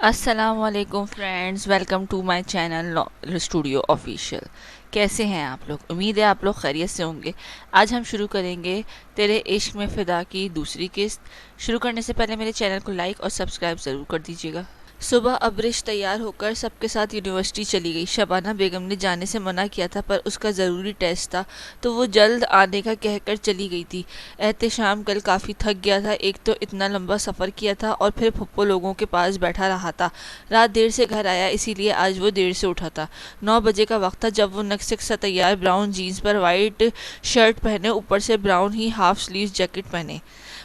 السلام علیکم friends, welcome to my channel studio official. کیسے ہیں آپ لوگ؟ امید ہے آپ لوگ خیریت سے ہوں گے۔ آج ہم شروع کریں گے تیرے عشق میں فدا کی دوسری قسط۔ شروع کرنے سے پہلے میرے چینل کو لائک اور سبسکرائب ضرور کر دیجیے گا۔ صبح ابرش تیار ہو کر سب کے ساتھ یونیورسٹی چلی گئی۔ شبانہ بیگم نے جانے سے منع کیا تھا، پر اس کا ضروری ٹیسٹ تھا تو وہ جلد آنے کا کہہ کر چلی گئی تھی۔ احتشام کل کافی تھک گیا تھا، ایک تو اتنا لمبا سفر کیا تھا اور پھر پھپھو لوگوں کے پاس بیٹھا رہا تھا۔ رات دیر سے گھر آیا، اسی لیے آج وہ دیر سے اٹھا تھا۔ 9 بجے کا وقت تھا جب وہ نکسک سا تیار براؤن جینز پر وائٹ شرٹ پہنے، اوپر سے براؤن ہی ہاف سلیوز جیکٹ پہنے،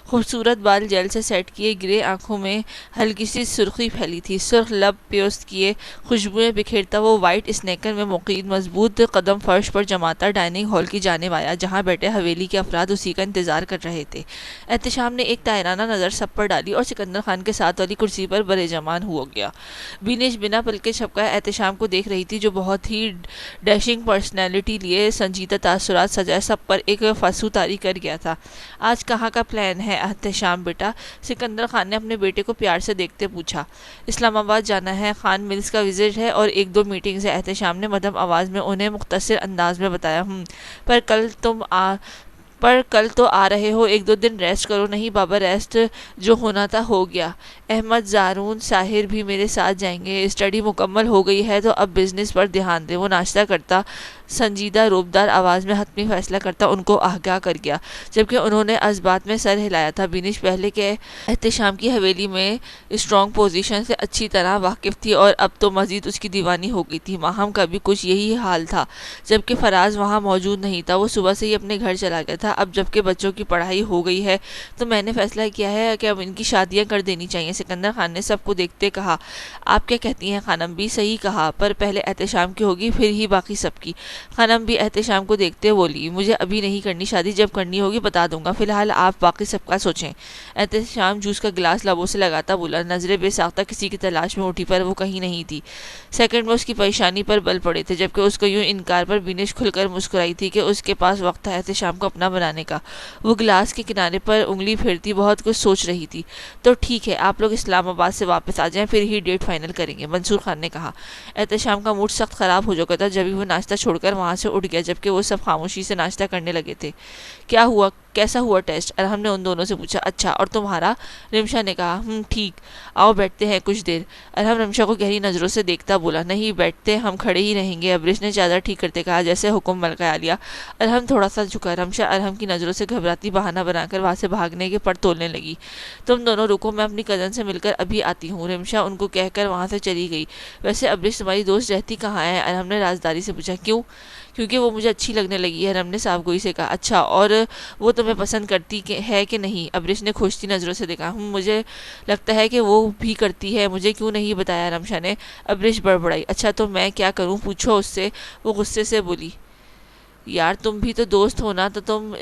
خوبصورت بال جیل سے سیٹ کیے، گرے آنکھوں میں ہلکی سی سرخی پھیلی تھی، سرخ لب پیوست کیے خوشبوئیں بکھیرتا وہ وائٹ اسنیکر میں مقید مضبوط قدم فرش پر جماتا ڈائننگ ہال کی جانب آیا، جہاں بیٹھے حویلی کے افراد اسی کا انتظار کر رہے تھے۔ احتشام نے ایک طائرانہ نظر سب پر ڈالی اور سکندر خان کے ساتھ والی کرسی پر برجمان ہو گیا۔ بینش بنا پلکے چھپکائے احتشام کو دیکھ رہی تھی، جو بہت ہی ڈیشنگ پرسنالٹی لیے سنجیدہ تاثرات سجائے سب پر ایک فسو طاری کر گیا تھا۔ آج کہاں کا پلان ہے احتشام بیٹا؟ سکندر خان نے اپنے بیٹے کو پیار سے دیکھتے پوچھا۔ اسلام آباد جانا ہے، خان ملز کا وزٹ ہے اور 1-2 میٹنگز ہے، احتشام نے مدھم آواز میں انہیں مختصر انداز میں بتایا۔ پر کل تو آ رہے ہو، 1-2 دن ریسٹ کرو۔ نہیں بابا، ریسٹ جو ہونا تھا ہو گیا۔ احمد، زارون، ساحر بھی میرے ساتھ جائیں گے۔ اسٹڈی مکمل ہو گئی ہے تو اب بزنس پر دھیان دیں، وہ ناشتہ کرتا سنجیدہ روبدار آواز میں حتمی فیصلہ کرتا ان کو آگاہ کر گیا، جبکہ انہوں نے اس بات میں سر ہلایا تھا۔ بینش پہلے کے احتشام کی حویلی میں اسٹرانگ پوزیشن سے اچھی طرح واقف تھی اور اب تو مزید اس کی دیوانی ہو گئی تھی۔ ماہم کا بھی کچھ یہی حال تھا، جبکہ فراز وہاں موجود نہیں تھا، وہ صبح سے ہی اپنے گھر چلا گیا تھا۔ اب جبکہ بچوں کی پڑھائی ہو گئی ہے تو میں نے فیصلہ کیا ہے کہ اب ان کی شادیاں کر دینی چاہیے۔ سکندر خان نے سب کو دیکھتے کہا۔ آپ کیا کہتی ہیں خانم؟ بھی صحیح کہا، پر پہلے احتشام کی ہوگی پھر ہی باقی سب کی۔ خانم بھی احتشام کو دیکھتے بولی، مجھے ابھی نہیں کرنی شادی، جب کرنی ہوگی بتا دوں گا، فی الحال آپ باقی سب کا سوچیں۔ احتشام جوس کا گلاس لبوں سے لگاتا بولا، نظریں بے ساختہ کسی کی تلاش میں اٹھی، پر وہ کہیں نہیں تھی۔ سیکنڈ میں اس کی پریشانی پر بل پڑے تھے، جبکہ اس کو یوں انکار پر بینش کھل کر مسکرائی تھی کہ اس کے پاس وقت تھا احتشام کو اپنا بنانے کا۔ وہ گلاس کے کنارے پر انگلی پھیرتی بہت کچھ سوچ رہی تھی۔ تو ٹھیک ہے، آپ لوگ اسلام آباد سے واپس آ جائیں، پھر ہی ڈیٹ فائنل کریں گے، منصور خان نے کہا۔ احتشام کا موڈ سخت خراب ہو چکا تھا جبھی وہ ناشتہ چھوڑ کر وہاں سے اٹھ گیا، جبکہ وہ سب خاموشی سے ناشتہ کرنے لگے تھے۔ کیا ہوا؟ کیسا ہوا ٹیسٹ؟ ارحم نے ان دونوں سے پوچھا۔ اچھا، اور تمہارا؟ رمشا نے کہا۔ ٹھیک، آؤ بیٹھتے ہیں کچھ دیر۔ ارحم رمشا کو گہری نظروں سے دیکھتا بولا، نہیں بیٹھتے، ہم کھڑے ہی رہیں گے، ابریش نے چادر ٹھیک کرتے کہا، جیسے حکم ملکہ عالیہ۔ ارحم تھوڑا سا جھکا، رمشا ارحم کی نظروں سے گھبراتی بہانہ بنا کر وہاں سے بھاگنے کے پر تولنے لگی۔ تم دونوں رکو، میں اپنی کزن سے مل کر ابھی آتی ہوں، رمشا ان کو کہہ کر وہاں سے چلی گئی۔ ویسے ابریش تمہاری دوست رہتی کہاں ہے؟ ارحم نے رازداری سے پوچھا۔ کیوں؟ کیونکہ وہ مجھے اچھی لگنے لگی ہے، ارحم نے صاف گوئی سے کہا۔ اچھا، اور وہ تمہیں پسند کرتی ہے کہ نہیں؟ ابریش نے کھوجتی نظروں سے دیکھا۔ مجھے لگتا ہے کہ وہ بھی کرتی ہے، مجھے کیوں نہیں بتایا؟ رمشا نے۔ ابریش بڑبڑائی۔ اچھا تو میں کیا کروں، پوچھو اس سے، وہ غصے سے بولی۔ یار تم بھی تو دوست ہو نا، تو تم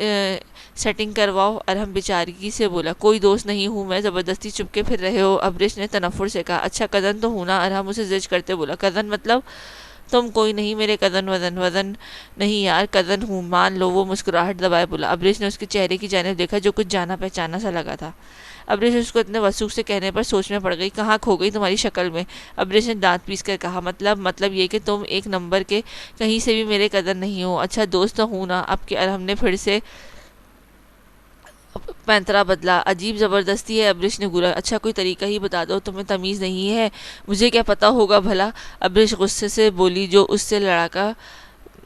سیٹنگ کرواؤ، ارحم بیچارگی سے بولا۔ کوئی دوست نہیں ہوں میں، زبردستی چپ کے پھر رہے ہو، ابریش نے تنفر سے کہا۔ اچھا کزن تو ہوں نا، ارحم اسے زج کرتے بولا۔ کزن مطلب؟ تم کوئی نہیں میرے کزن وزن نہیں یار، کزن ہوں مان لو، وہ مسکراہٹ دبائے بولا۔ ابریش نے اس کے چہرے کی جانب دیکھا جو کچھ جانا پہچانا سا لگا تھا۔ ابریش اس کو اتنے وثوق سے کہنے پر سوچ میں پڑ گئی، کہاں کھو گئی تمہاری شکل میں؟ ابریش نے دانت پیس کر کہا، مطلب یہ کہ تم ایک نمبر کے کہیں سے بھی میرے کزن نہیں ہو۔ اچھا دوست تو ہوں نا، اب کہ ارحم نے پھر سے پینترا بدلا۔ عجیب زبردستی ہے، ابریش نے گورا۔ اچھا کوئی طریقہ ہی بتا دو، تمہیں تمیز نہیں ہے؟ مجھے کیا پتا ہوگا بھلا، ابریش غصے سے بولی، جو اس سے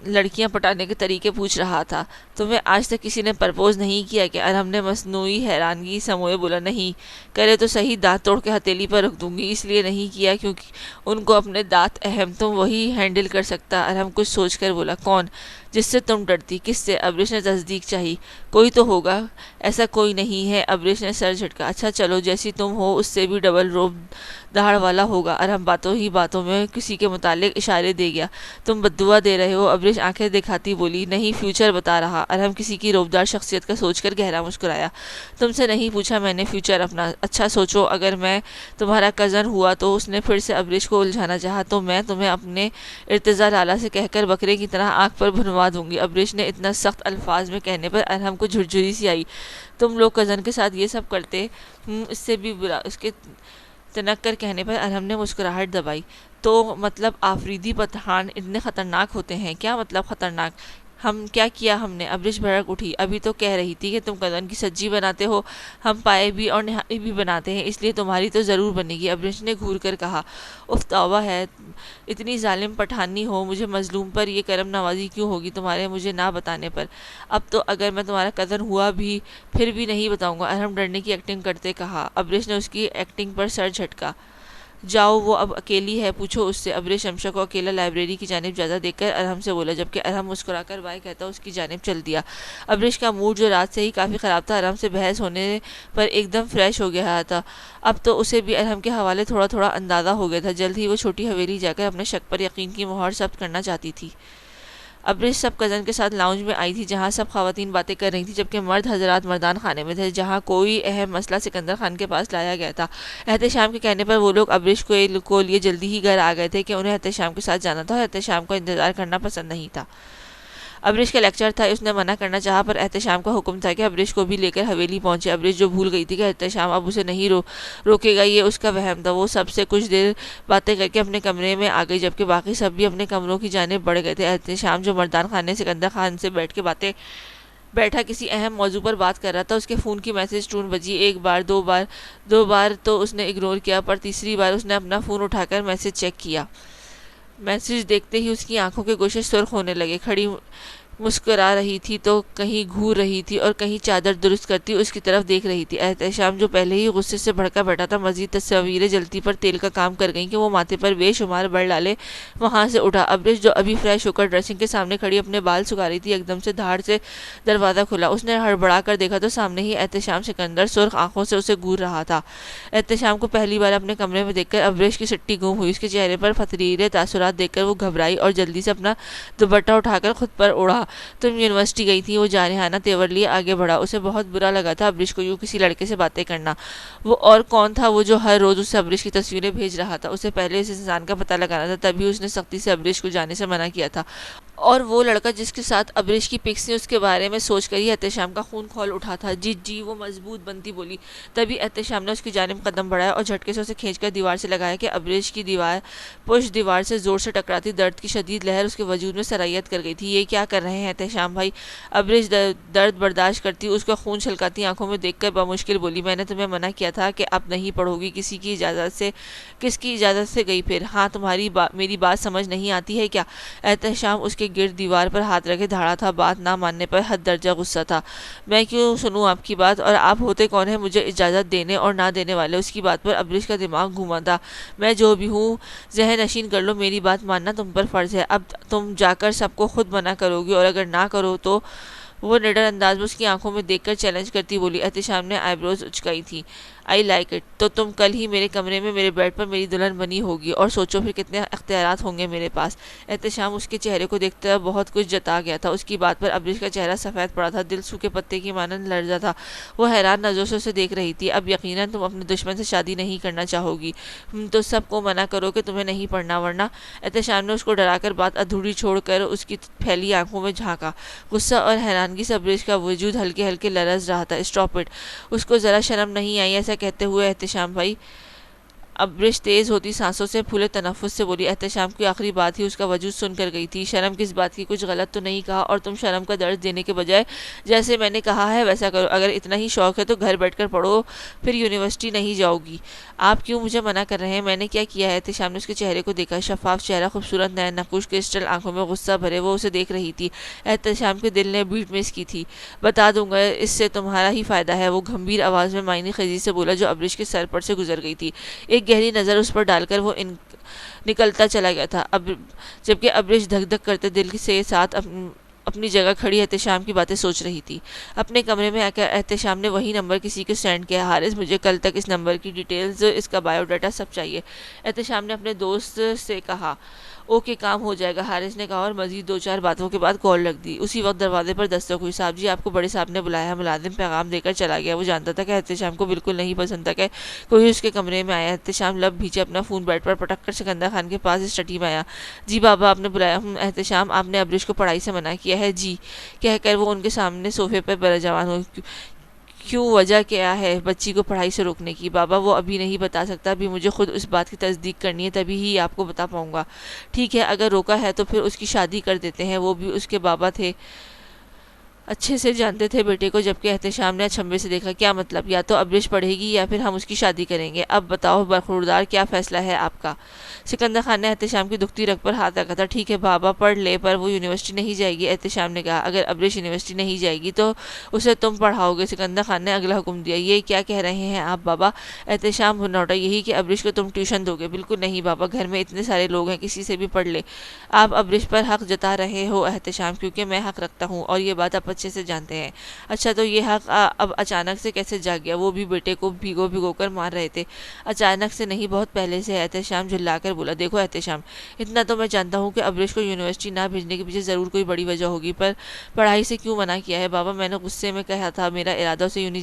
لڑکیاں پٹانے کے طریقے پوچھ رہا تھا۔ تمہیں آج تک کسی نے پرپوز نہیں کیا کہ؟ ارحم نے مصنوعی حیرانگی سموئے بولا۔ نہیں، کرے تو صحیح، دانت توڑ کے ہتھیلی پر رکھ دوں گی، اس لیے نہیں کیا کیونکہ ان کو اپنے دانت اہم، تم وہی ہینڈل کر سکتا۔ ارحم کچھ سوچ کر بولا۔ کون؟ جس سے تم ڈرتی؟ کس سے؟ ابریش نے تصدیق چاہی۔ کوئی تو ہوگا۔ ایسا کوئی نہیں ہے، ابریش نے سر جھٹکا۔ اچھا چلو، جیسی تم ہو اس سے بھی ڈبل روب دہاڑ والا ہوگا۔ ارحم باتوں ہی باتوں میں کسی کے متعلق اشارے دے گیا۔ تم بددعا دے رہے ہو، ابریش آنکھیں دکھاتی بولی۔ نہیں، فیوچر بتا رہا۔ ارحم کسی کی روبدار شخصیت کا سوچ کر گہرا مسکرایا۔ تم سے نہیں پوچھا میں نے فیوچر اپنا۔ اچھا سوچو، اگر میں تمہارا کزن ہوا تو، اس نے پھر سے ابریش کو الجھانا چاہا، تو میں تمہیں اپنے ارتضا لالا سے کہہ کر بکرے کی طرح آنکھ پر بھنوا دوں گی۔ ابریش نے اتنا سخت الفاظ میں کہنے پر ارحم کو جھرجھری سی آئی۔ تم لوگ کزن کے ساتھ یہ سب کرتے؟ اس سے بھی برا، تنک کر کہنے پر ارحم نے مسکراہٹ دبائی۔ تو مطلب آفریدی پٹھان اتنے خطرناک ہوتے ہیں؟ کیا مطلب خطرناک؟ کیا ہم نے؟ ابریش بھڑک اٹھی۔ ابھی تو کہہ رہی تھی کہ تم کدن کی سبزی بناتے ہو، ہم پائے بھی اور نہاری بھی بناتے ہیں، اس لیے تمہاری تو ضرور بنے گی۔ ابریش نے گھور کر کہا۔ اف توبہ ہے، اتنی ظالم پٹھانی ہو، مجھے مظلوم پر یہ کرم نوازی کیوں ہوگی تمہارے مجھے نہ بتانے پر؟ اب تو اگر میں تمہارا کزن ہوا بھی پھر بھی نہیں بتاؤں گا، ارحم ڈرنے کی ایکٹنگ کرتے کہا۔ ابریش نے اس کی ایکٹنگ پر سر جھٹکا۔ جاؤ، وہ اب اکیلی ہے، پوچھو اس سے۔ ابریش شمشا کو اکیلا لائبریری کی جانب جاتا دیکھ کر ارحم سے بولا، جبکہ ارحم مسکرا کر بائے کہتا اس کی جانب چل دیا۔ ابریش کا موڈ جو رات سے ہی کافی خراب تھا، ارحم سے بحث ہونے پر ایک دم فریش ہو گیا تھا۔ اب تو اسے بھی ارحم کے حوالے تھوڑا تھوڑا اندازہ ہو گیا تھا۔ جلد ہی وہ چھوٹی حویلی جا کر اپنے شک پر یقین کی مہر ثبت کرنا چاہتی تھی۔ ابریش سب کزن کے ساتھ لاؤنج میں آئی تھی، جہاں سب خواتین باتیں کر رہی تھیں، جبکہ مرد حضرات مردان خانے میں تھے، جہاں کوئی اہم مسئلہ سکندر خان کے پاس لایا گیا تھا۔ احتشام کے کہنے پر وہ لوگ ابریش کو لیے جلدی ہی گھر آ گئے تھے کہ انہیں احتشام کے ساتھ جانا تھا اور احتشام کو انتظار کرنا پسند نہیں تھا۔ ابریش کا لیکچر تھا، اس نے منع کرنا چاہا، پر احتشام کا حکم تھا کہ ابریش کو بھی لے کر حویلی پہنچے۔ ابریش جو بھول گئی تھی کہ احتشام اب اسے نہیں روکے گا، یہ اس کا وہم تھا، وہ سب سے کچھ دیر باتیں کر کے اپنے کمرے میں آ گئی، جبکہ باقی سب بھی اپنے کمروں کی جانب بڑھ گئے تھے۔ احتشام جو مردان خانے سکندر خان سے بیٹھا کسی اہم موضوع پر بات کر رہا تھا، اس کے فون کی میسج ٹون بجی۔ ایک بار، دو بار تو اس نے اگنور کیا، پر تیسری بار اس نے اپنا فون اٹھا کر میسج چیک کیا۔ میسج دیکھتے ہی اس کی آنکھوں کے گوشے سرخ ہونے لگے۔ کھڑی مسکرا رہی تھی تو کہیں گھور رہی تھی اور کہیں چادر درست کرتی اس کی طرف دیکھ رہی تھی۔ احتشام جو پہلے ہی غصے سے بھڑکا بیٹھا تھا، مزید تصویریں جلتی پر تیل کا کام کر گئیں کہ وہ ماتھے پر بے شمار بڑ ڈالے وہاں سے اٹھا۔ ابریش جو ابھی فریش ہو کر ڈریسنگ کے سامنے کھڑی اپنے بال سکھا رہی تھی، ایک دم سے دھاڑ سے دروازہ کھلا۔ اس نے ہڑبڑا کر دیکھا تو سامنے ہی احتشام سکندر سرخ آنکھوں سے اسے گھور رہا تھا۔ احتشام کو پہلی بار اپنے کمرے میں دیکھ کر ابریش کی سٹی گم ہوئی۔ اس کے چہرے پر فتریلے تاثرات دیکھ کر وہ گھبرائی اور جلدی سے اپنا دوپٹہ اٹھا کر خود پر اوڑھا۔ تم یونیورسٹی گئی تھی؟ وہ جارحانہ تیور لیے آگے بڑھا۔ اسے بہت برا لگا تھا ابریش کو یوں کسی لڑکے سے باتیں کرنا۔ وہ اور کون تھا وہ جو ہر روز اسے ابریش کی تصویریں بھیج رہا تھا؟ اسے پہلے اس انسان کا پتہ لگانا تھا، تبھی اس نے سختی سے ابریش کو جانے سے منع کیا تھا۔ اور وہ لڑکا جس کے ساتھ ابریش کی پکس تھی، اس کے بارے میں سوچ کر ہی احتشام کا خون کھول اٹھا تھا۔ جی وہ مضبوط بنتی بولی۔ تبھی احتشام نے اس کی جانب قدم بڑھایا اور جھٹکے سے اسے کھینچ کر دیوار سے لگایا کہ ابریش کی پشت دیوار سے زور سے ٹکراتی درد کی شدید لہر اس کے وجود میں سرایت کر گئی تھی۔ یہ کیا کر رہے ہیں احتشام بھائی؟ ابریش درد برداشت کرتی اس کا خون چھلکاتی آنکھوں میں دیکھ کر بمشکل بولی، میں نے تمہیں منع کیا تھا کہ اب نہیں پڑھو گی، کس کی اجازت سے گئی پھر؟ ہاں، تمہاری میری بات سمجھ نہیں آتی ہے کیا؟ احتشام اس کے گرد دیوار پر ہاتھ رکھے دھاڑا تھا۔ بات نہ ماننے پر حد درجہ غصہ تھا۔ میں کیوں سنوں آپ کی بات؟ اور آپ ہوتے کون ہیں مجھے اجازت دینے اور نہ دینے والے؟ اس کی بات پر ابریش کا دماغ گھوما تھا۔ میں جو بھی ہوں ذہن نشین کر لو، میری بات ماننا تم پر فرض ہے۔ اب تم جا کر سب کو خود منع کرو گی، اور اگر نہ کرو تو؟ وہ نڈر انداز میں اس کی آنکھوں میں دیکھ کر چیلنج کرتی بولی۔ احتشام نے آئی بروز اچکائی تھی۔ I like it. تو تم کل ہی میرے کمرے میں میرے بیڈ پر میری دلہن بنی ہوگی، اور سوچو پھر کتنے اختیارات ہوں گے میرے پاس۔ احتشام اس کے چہرے کو دیکھتا بہت کچھ جتا گیا تھا۔ اس کی بات پر ابریش کا چہرہ سفید پڑا تھا، دل سوکھے پتے کی مانند لرزا تھا۔ وہ حیران نظروں سے اسے دیکھ رہی تھی۔ اب یقیناً تم اپنے دشمن سے شادی نہیں کرنا چاہو گی، تو سب کو منع کرو کہ تمہیں نہیں پڑھنا، ورنہ؟ احتشام نے اس کو ڈرا کر بات ادھوری چھوڑ کر اس کی پھیلی آنکھوں میں جھانکا۔ غصہ اور حیرانگی سے ابریش کا وجود ہلکے ہلکے لرز رہا تھا۔ Stop it. اس کو ذرا شرم نہیں آئی ایسا کہتے ہوئے احتشام بھائی؟ ابریش تیز ہوتی سانسوں سے پھولے تنفس سے بولی۔ احتشام کی آخری بات ہی اس کا وجود سن کر گئی تھی۔ شرم کس بات کی؟ کچھ غلط تو نہیں کہا؟ اور تم شرم کا درد دینے کے بجائے جیسے میں نے کہا ہے ویسا کرو۔ اگر اتنا ہی شوق ہے تو گھر بیٹھ کر پڑھو، پھر یونیورسٹی نہیں جاؤ گی۔ آپ کیوں مجھے منع کر رہے ہیں؟ میں نے کیا کیا ہے؟ احتشام نے اس کے چہرے کو دیکھا۔ شفاف چہرہ، خوبصورت نین نقوش کرسٹل آنکھوں میں غصہ بھرے، وہ اسے دیکھ رہی تھی۔ احتشام کے دل نے بیٹ مس کی تھی۔ بتا دوں گا، اس سے تمہارا ہی فائدہ ہے، وہ گھمبیر آواز میں معنی خیزی سے بولا، جو ابریش کے سر پر سے گزر گئی تھی۔ ایک گہری نظر اس پر ڈال کر وہ نکلتا چلا گیا تھا، جبکہ ابریش دھک دھک کرتے دل کے ساتھ اپنی جگہ کھڑی احتشام کی باتیں سوچ رہی تھی۔ اپنے کمرے میں آ کر احتشام نے وہی نمبر کسی کو سینڈ کیا۔ حارث، مجھے کل تک اس نمبر کی ڈیٹیلز، اس کا بایو ڈاٹا سب چاہیے۔ احتشام نے اپنے دوست سے کہا۔ اوکے، کام ہو جائے گا، حارث نے کہا، اور مزید 2-4 باتوں کے بعد کال رکھ دی۔ اسی وقت دروازے پر دستک ہوئی۔ صاحب جی، آپ کو بڑے صاحب نے بلایا ہے۔ ملازم پیغام دے کر چلا گیا۔ وہ جانتا تھا کہ احتشام کو بالکل نہیں پسند تھا کہ کوئی اس کے کمرے میں آیا۔ احتشام لب بھیجے اپنا فون بیڈ پر پٹک کر سکندر خان کے پاس اسٹڈی میں آیا۔ جی بابا، آپ نے بلایا؟ احتشام، آپ نے ابریش کو پڑھائی سے منع کیا ہے؟ جی، کہہ کر وہ ان کے سامنے صوفے پر برجوان ہوئی۔ کیوں، وجہ کیا ہے بچی کو پڑھائی سے روکنے کی؟ بابا وہ ابھی نہیں بتا سکتا، ابھی مجھے خود اس بات کی تصدیق کرنی ہے، تبھی ہی آپ کو بتا پاؤں گا۔ ٹھیک ہے، اگر روکا ہے تو پھر اس کی شادی کر دیتے ہیں، وہ بھی اس کے بابا تھے، اچھے سے جانتے تھے بیٹے کو، جبکہ احتشام نے اچھمبے سے دیکھا۔ کیا مطلب؟ یا تو ابرش پڑھے گی یا پھر ہم اس کی شادی کریں گے، اب بتاؤ برخوردار کیا فیصلہ ہے آپ کا؟ سکندر خان نے احتشام کی دکھتی رگ پر ہاتھ رکھا تھا۔ ٹھیک ہے بابا پڑھ لے، پر وہ یونیورسٹی نہیں جائے گی، احتشام نے کہا۔ اگر ابرش یونیورسٹی نہیں جائے گی تو اسے تم پڑھاؤ گے، سکندر خان نے اگلا حکم دیا۔ یہ کیا کہہ رہے ہیں آپ بابا؟ احتشام بھنوٹا۔ یہی کہ ابرش کو تم ٹیوشن دو گے؟ بالکل نہیں بابا، گھر میں اتنے سارے لوگ ہیں، کسی سے بھی پڑھ لے۔ آپ ابرش پر حق جتا رہے ہو احتشام، کیونکہ میں حق رکھتا ہوں اور یہ بات آپ اچھے سے جانتے ہیں۔ اچھا تو یہ حق اب اچانک سے کیسے جاگ گیا؟ وہ بھی بیٹے کو بھیگو بھیگو کر مار رہے تھے۔ اچانک سے نہیں، بہت پہلے سے، احتشام جھلا کر بولا۔ دیکھو احتشام، اتنا تو میں جانتا ہوں کہ ابرش کو یونیورسٹی نہ بھیجنے کے پیچھے ضرور کوئی بڑی وجہ ہوگی، پر پڑھائی سے کیوں منع کیا ہے؟ بابا میں نے غصے میں کہا تھا، میرا ارادہ اسے یونی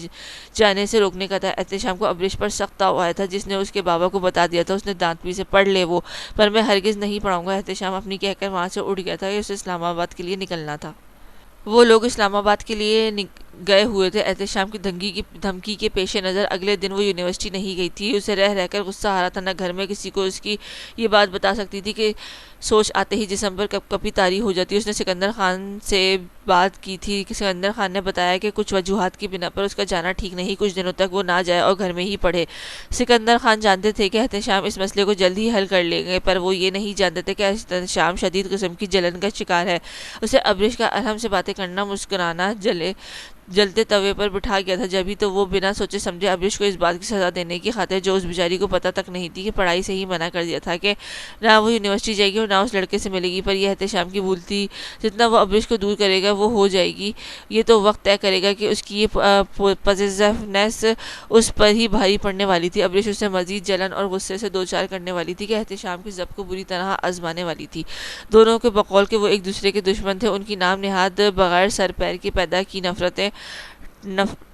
جانے سے روکنے کا تھا۔ احتشام کو ابرش پر سخت تاؤ آیا تھا، جس نے اس کے بابا کو بتا دیا تھا، اس نے دانت پیسے، پڑھ لے وہ، پر میں ہرگز نہیں پڑھاؤں گا۔ احتشام اپنی کہہ کر وہاں سے اٹھ گیا تھا کہ اسے اسلام آباد کے لیے نکلنا تھا۔ وہ لوگ اسلام آباد کے لیے گئے ہوئے تھے۔ احتشام کی دھمکی کے پیش نظر اگلے دن وہ یونیورسٹی نہیں گئی تھی۔ اسے رہ رہ کر غصہ آ رہا تھا، نہ گھر میں کسی کو اس کی یہ بات بتا سکتی تھی کہ سوچ آتے ہی جسم پر کپ کپی طاری ہو جاتی۔ اس نے سکندر خان سے بات کی تھی کہ سکندر خان نے بتایا کہ کچھ وجوہات کی بنا پر اس کا جانا ٹھیک نہیں، کچھ دنوں تک وہ نہ جائے اور گھر میں ہی پڑھے۔ سکندر خان جانتے تھے کہ احتشام اس مسئلے کو جلد ہی حل کر لیں گے، پر وہ یہ نہیں جانتے تھے کہ احتشام شدید قسم کی جلن کا شکار ہے۔ اسے ابرش کا ارحم سے باتیں کرنا، مسکرانا جلتے توے پر بٹھا گیا تھا، جبھی تو وہ بنا سوچے سمجھے ابرش کو اس بات کی سزا دینے کی خاطر، جو اس بیچاری کو پتہ تک نہیں تھی کہ پڑھائی سے ہی منع کر دیا تھا کہ نہ وہ یونیورسٹی جائے گی اور نہ اس لڑکے سے ملے گی۔ پر یہ احتشام کی بھول تھی، جتنا وہ ابرش کو دور کرے گا وہ ہو جائے گی۔ یہ تو وقت طے کرے گا کہ اس کی یہ پوزیسونیس اس پر ہی بھاری پڑنے والی تھی۔ ابرش اسے مزید جلن اور غصے سے دوچار کرنے والی تھی کہ احتشام کی ضبط کو بری طرح آزمانے والی تھی۔ دونوں کے بقول کہ وہ ایک دوسرے کے دشمن تھے، ان کی نام نہاد بغیر سر پیر کے پیدا کی نفرتیں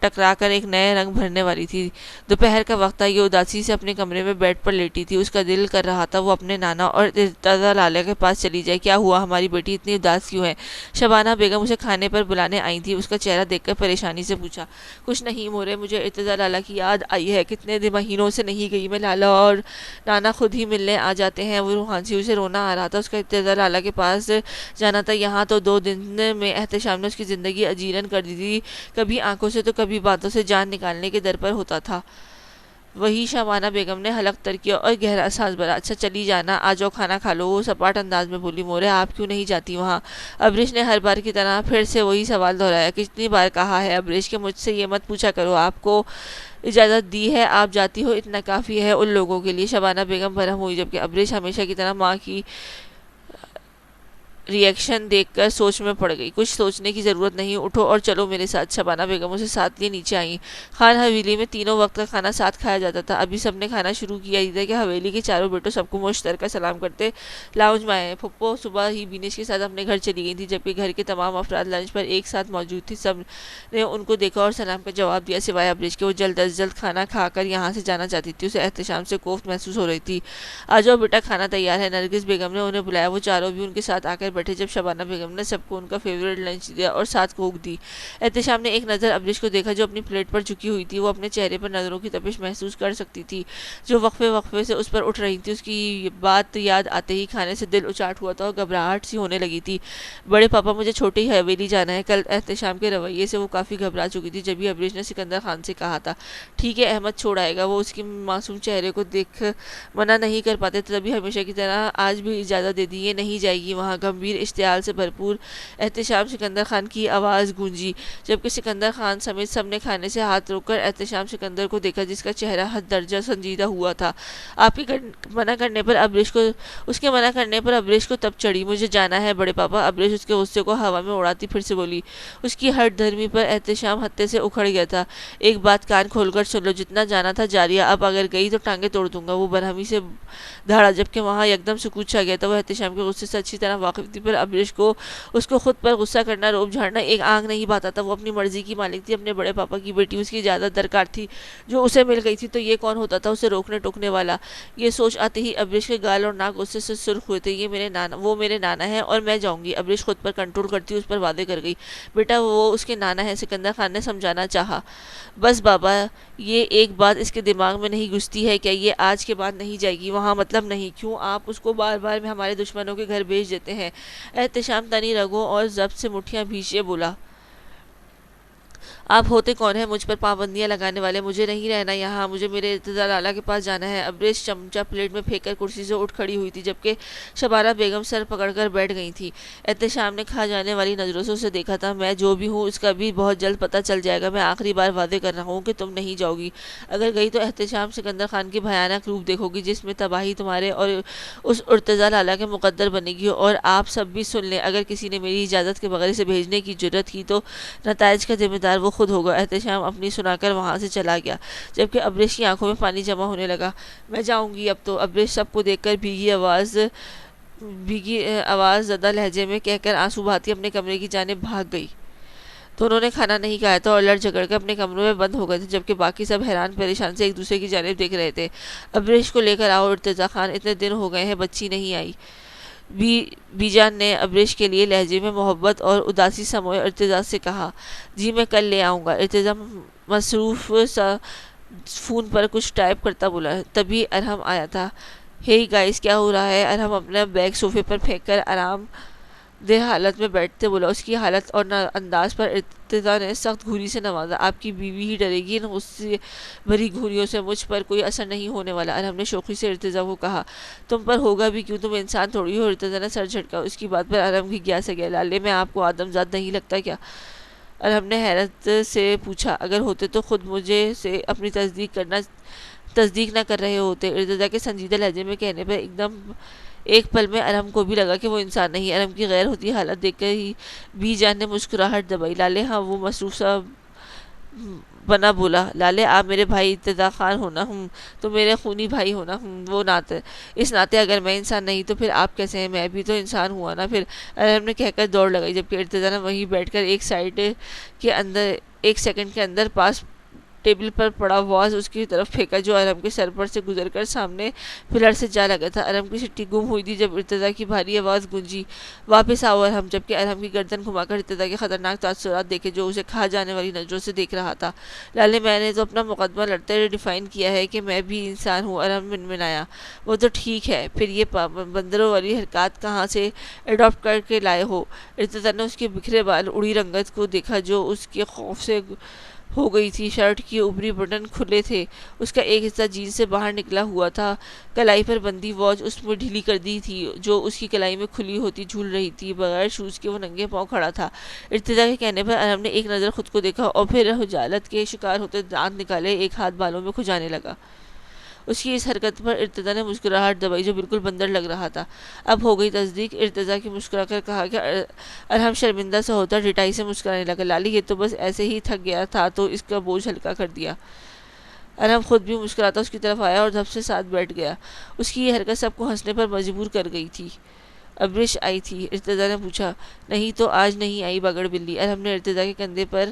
ٹکرا کر ایک نئے رنگ بھرنے والی تھی۔ دوپہر کا وقت تھا، یہ اداسی سے اپنے کمرے میں بیڈ پر لیٹی تھی۔ اس کا دل کر رہا تھا وہ اپنے نانا اور ارتضیٰ لالا کے پاس چلی جائے۔ کیا ہوا؟ ہماری بیٹی اتنی اداس کیوں ہے؟ شبانہ بیگم اسے کھانے پر بلانے آئی تھی۔ اس کا چہرہ دیکھ کر پریشانی سے پوچھا۔ کچھ نہیں مورے، مجھے ارتضیٰ لالا کی یاد آئی ہے، کتنے مہینوں سے نہیں گئی میں، لالا اور نانا خود ہی ملنے آ جاتے ہیں۔ وہ روحانسی، اسے رونا آ رہا تھا، اس کا ارتضیٰ لالا کے پاس جانا تھا۔ یہاں تو 2 دن میں احتشام نے اس کی زندگی اجیرن کر دی تھی، کبھی آنکھوں سے تو کبھی باتوں سے جان نکالنے کے در پر ہوتا تھا۔ وہی شبانہ بیگم نے حلق تر کیا اور گہرا سانس بھرا۔ اچھا چلی جانا، آ جاؤ کھانا کھا لو، وہ سپاٹ انداز میں بولی۔ مورے آپ کیوں نہیں جاتی وہاں؟ ابرش نے ہر بار کی طرح پھر سے وہی سوال دہرایا۔ کتنی بار کہا ہے ابرش کہ مجھ سے یہ مت پوچھا کرو، آپ کو اجازت دی ہے، آپ جاتی ہو، اتنا کافی ہے ان لوگوں کے لیے۔ شبانہ بیگم برہم ہوئی، جبکہ ابرش ہمیشہ کی طرح ماں کی ری ایکشن دیکھ کر سوچ میں پڑ گئی۔ کچھ سوچنے کی ضرورت نہیں، اٹھو اور چلو میرے ساتھ۔ شبانہ بیگم اسے ساتھ لیے نیچے آئیں۔ خان حویلی میں تینوں وقت کا کھانا ساتھ کھایا جاتا تھا۔ ابھی سب نے کھانا شروع کیا ہی تھا کہ حویلی کے چاروں بیٹوں سب کو مشترکہ سلام کرتے لاؤنج میں آئے۔ پھپھو صبح ہی بینش کے ساتھ اپنے گھر چلی گئی تھی، جبکہ گھر کے تمام افراد لنچ پر ایک ساتھ موجود تھے۔ سب نے ان کو دیکھا اور سلام کا جواب دیا، سوائے ابرش کے۔ وہ جلد از جلد کھانا کھا کر یہاں سے جانا چاہتی تھی، اسے احتشام سے کوفت محسوس ہو رہی تھی۔ آ جاؤ بیٹا، کھانا تیار ہے، نرگس بیگم نے انہیں بلایا۔ وہ چاروں بھی ان کے ساتھ آ کر بیٹھے۔ جب شبانہ بیگم نے سب کو ان کا فیورٹ لنچ دیا اور ساتھ کوک دی، احتشام نے ایک نظر ابرش کو دیکھا جو اپنی پلیٹ پر جھکی ہوئی تھی۔ وہ اپنے چہرے پر نظروں کی تپش محسوس کر سکتی تھی جو وقفے وقفے سے اس پر اٹھ رہی تھی۔ اس کی بات یاد آتے ہی کھانے سے دل اچاٹ ہوا تھا اور گھبراہٹ سی ہونے لگی تھی۔ بڑے پاپا مجھے چھوٹی حویلی جانا ہے کل۔ احتشام کے رویے سے وہ کافی گھبرا چکی تھی، جبھی ابرش نے سکندر خان سے کہا تھا ٹھیک ہے احمد چھوڑ آئے گا۔ وہ اس کی معصوم چہرے کو دیکھ منع نہیں کر پاتے تھے، تبھی ہمیشہ کی طرح آج بھی اجازت دے دی۔ یہ نہیں جائے گی وہاں، گمبھیر اشتعال سے بھرپور احتشام سکندر خان کی آواز گونجی، جبکہ سکندر خان سمیت سب نے کھانے سے ہاتھ روک کر احتشام سکندر کو دیکھا، جس کا چہرہ حد درجہ سنجیدہ ہوا تھا۔ آپ کے منع کرنے پر ابرش کو تب چڑھی۔ مجھے جانا ہے بڑے پاپا۔ ابرش اس کے غصے کو ہوا میں اڑاتی پھر سے بولی۔ اس کی ہٹ دھرمی پر احتشام ہتے سے اکھڑ گیا تھا۔ ایک بات کان کھول کر سن لو، جتنا جانا تھا جاریہ، اب اگر گئی تو ٹانگیں توڑ دوں گا۔ وہ برہمی سے دھاڑا، جبکہ وہاں یکدم سکوت چھا گیا تھا۔ وہ احتشام کے غصے سے اچھی طرح واقف لگتی، پھر ابریش کو اس کو خود پر غصہ کرنا، روب جھاڑنا ایک آنکھ نہیں بھاتا تھا۔ وہ اپنی مرضی کی مالک تھی، اپنے بڑے پاپا کی بیٹی، اس کی اجازت درکار تھی جو اسے مل گئی تھی، تو یہ کون ہوتا تھا اسے روکنے ٹوکنے والا؟ یہ سوچ آتے ہی ابریش کے گال اور ناک غصے سے سرخ ہوئے تھے۔ وہ میرے نانا ہے اور میں جاؤں گی، ابریش خود پر کنٹرول کرتی اس پر وعدے کر گئی۔ بیٹا وہ اس کے نانا ہے، سکندر خان نے سمجھانا چاہا۔ بس بابا، یہ ایک بات اس کے دماغ میں نہیں گھستی ہے کیا یہ آج کے بعد نہیں جائے گی وہاں؟ مطلب نہیں، کیوں آپ اس کو بار بار ہمارے دشمنوں کے گھر بھیج دیتے ہیں؟ احتشام تنی رگوں اور ضبط سے مٹھیاں بھیچے بولا، آپ ہوتے کون ہیں مجھ پر پابندیاں لگانے والے؟ مجھے نہیں رہنا یہاں، مجھے میرے ارتضیٰ لالا کے پاس جانا ہے۔ ابریش چمچہ پلیٹ میں پھینک کر کرسی سے اٹھ کھڑی ہوئی تھی، جبکہ شبانہ بیگم سر پکڑ کر بیٹھ گئی تھی۔ احتشام نے کھا جانے والی نظروں سے اسے دیکھا تھا۔ میں جو بھی ہوں اس کا بھی بہت جلد پتہ چل جائے گا۔ میں آخری بار وعدے کر رہا ہوں کہ تم نہیں جاؤ گی۔ اگر گئی تو احتشام سکندر خان کی بھیانک روپ دیکھو گی، جس میں تباہی تمہارے اور اس ارتضیٰ لالا کے مقدر بنے گی۔ اور آپ سب بھی سن لیں، اگر کسی نے میری اجازت کے بغیر اسے بھیجنے کی جرات کی تو نتائج کا ذمہ دار وہ خود ہوگا۔ احتشام اپنی سنا کر وہاں سے چلا گیا، جبکہ ابریش کی آنکھوں میں پانی جمع ہونے لگا۔ میں جاؤں گی اب تو، ابریش سب کو دیکھ کر بھیگی آواز زدہ لہجے میں کہہ کر آنسو بہاتی اپنے کمرے کی جانب بھاگ گئی۔ دونوں نے کھانا نہیں کھایا تھا اور لڑ جھگڑ کر اپنے کمروں میں بند ہو گئے تھے، جبکہ باقی سب حیران پریشان سے ایک دوسرے کی جانب دیکھ رہے تھے۔ ابریش کو لے کر آؤ ارتضیٰ خان، اتنے دن ہو گئے ہیں بچی نہیں آئی۔ بی جان نے ابریش کے لیے لہجے میں محبت اور اداسی سموئے ارتضیٰ سے کہا۔ جی میں کل لے آؤں گا، ارتضیٰ مصروف سا فون پر کچھ ٹائپ کرتا بولا۔ تبھی ارحم آیا تھا۔ ہی گائز، کیا ہو رہا ہے؟ ارحم اپنا بیگ صوفے پر پھینک کر آرام دہ حالت میں بیٹھتے بولا۔ اس کی حالت اور انداز پر ارتضیٰ نے سخت گھوری سے نوازا۔ آپ کی بیوی ہی ڈرے گی، ان غصے بھری گھوریوں سے مجھ پر کوئی اثر نہیں ہونے والا، ارحم نے شوخی سے ارتضیٰ کو کہا۔ تم پر ہوگا بھی کیوں، تم انسان تھوڑی ہو، ارتضیٰ نے سر جھٹکا۔ اس کی بات پر ارحم کی گیا سے گیا۔ لالے میں آپ کو آدم زاد نہیں لگتا کیا؟ ارحم نے حیرت سے پوچھا۔ اگر ہوتے تو خود مجھے سے اپنی تصدیق نہ کر رہے ہوتے، ارتضیٰ کے سنجیدہ لہجے میں کہنے پر ایک پل میں ارحم کو بھی لگا کہ وہ انسان نہیں۔ ارحم کی غیر ہوتی حالت دیکھ کر ہی بی جان نے مسکراہٹ دبائی۔ لالے ہاں، وہ مصروف سا بنا بولا۔ لالے آپ میرے بھائی ارتضیٰ خان ہونا، تو میرے خونی بھائی ہونا، اس ناطے اگر میں انسان نہیں تو پھر آپ کیسے ہیں؟ میں بھی تو انسان ہوا نا پھر، ارحم نے کہہ کر دوڑ لگائی، جبکہ ارتضیٰ نے وہیں بیٹھ کر ایک سیکنڈ کے اندر پاس ٹیبل پر پڑا واز اس کی طرف پھینکا جو ارحم کے سر پر سے گزر کر سامنے پلر سے جا لگا تھا۔ ارحم کی چھٹی گم ہوئی تھی جب ارتضیٰ کی بھاری آواز گونجی، واپس آؤ ارحم، جبکہ ارحم کی گردن گھما کر ارتضیٰ کے خطرناک تاثرات دیکھے جو اسے کھا جانے والی نظروں سے دیکھ رہا تھا۔ لالے میں نے تو اپنا مقدمہ لڑتے ہوئے ڈیفائن کیا ہے کہ میں بھی انسان ہوں، ارحم منمنایا۔ وہ تو ٹھیک ہے، پھر یہ بندروں والی حرکات کہاں سے ایڈاپٹ کر کے لائے ہو؟ ارتضیٰ نے اس کے بکھرے بال اڑی رنگت کو دیکھا جو اس کے خوف سے ہو گئی تھی۔ شرٹ کی اوپری بٹن کھلے تھے، اس کا ایک حصہ جین سے باہر نکلا ہوا تھا، کلائی پر بندی واچ اس میں ڈھیلی کر دی تھی جو اس کی کلائی میں کھلی ہوتی جھول رہی تھی۔ بغیر شوز کے وہ ننگے پاؤں کھڑا تھا۔ ارتضیٰ کے کہنے پر ارحم نے ایک نظر خود کو دیکھا اور پھر خجالت کے شکار ہوتے دانت نکالے ایک ہاتھ بالوں میں کھجانے لگا۔ اس کی اس حرکت پر ارتضیٰ نے مسکراہٹ دبائی جو بالکل بندر لگ رہا تھا۔ اب ہو گئی تصدیق، ارتضیٰ کی مسکرا کر کہا کہ ارحم شرمندہ سا ہوتا ڈٹائی سے مسکرانے لگا۔ لالی یہ تو بس ایسے ہی تھک گیا تھا تو اس کا بوجھ ہلکا کر دیا۔ ارحم خود بھی مسکراتا اس کی طرف آیا اور دھپ سے ساتھ بیٹھ گیا۔ اس کی یہ حرکت سب کو ہنسنے پر مجبور کر گئی تھی۔ ابریش آئی تھی؟ ارتضیٰ نے پوچھا۔ نہیں تو آج نہیں آئی بگڑ بلی، ارحم نے ارتضیٰ کے کندھے پر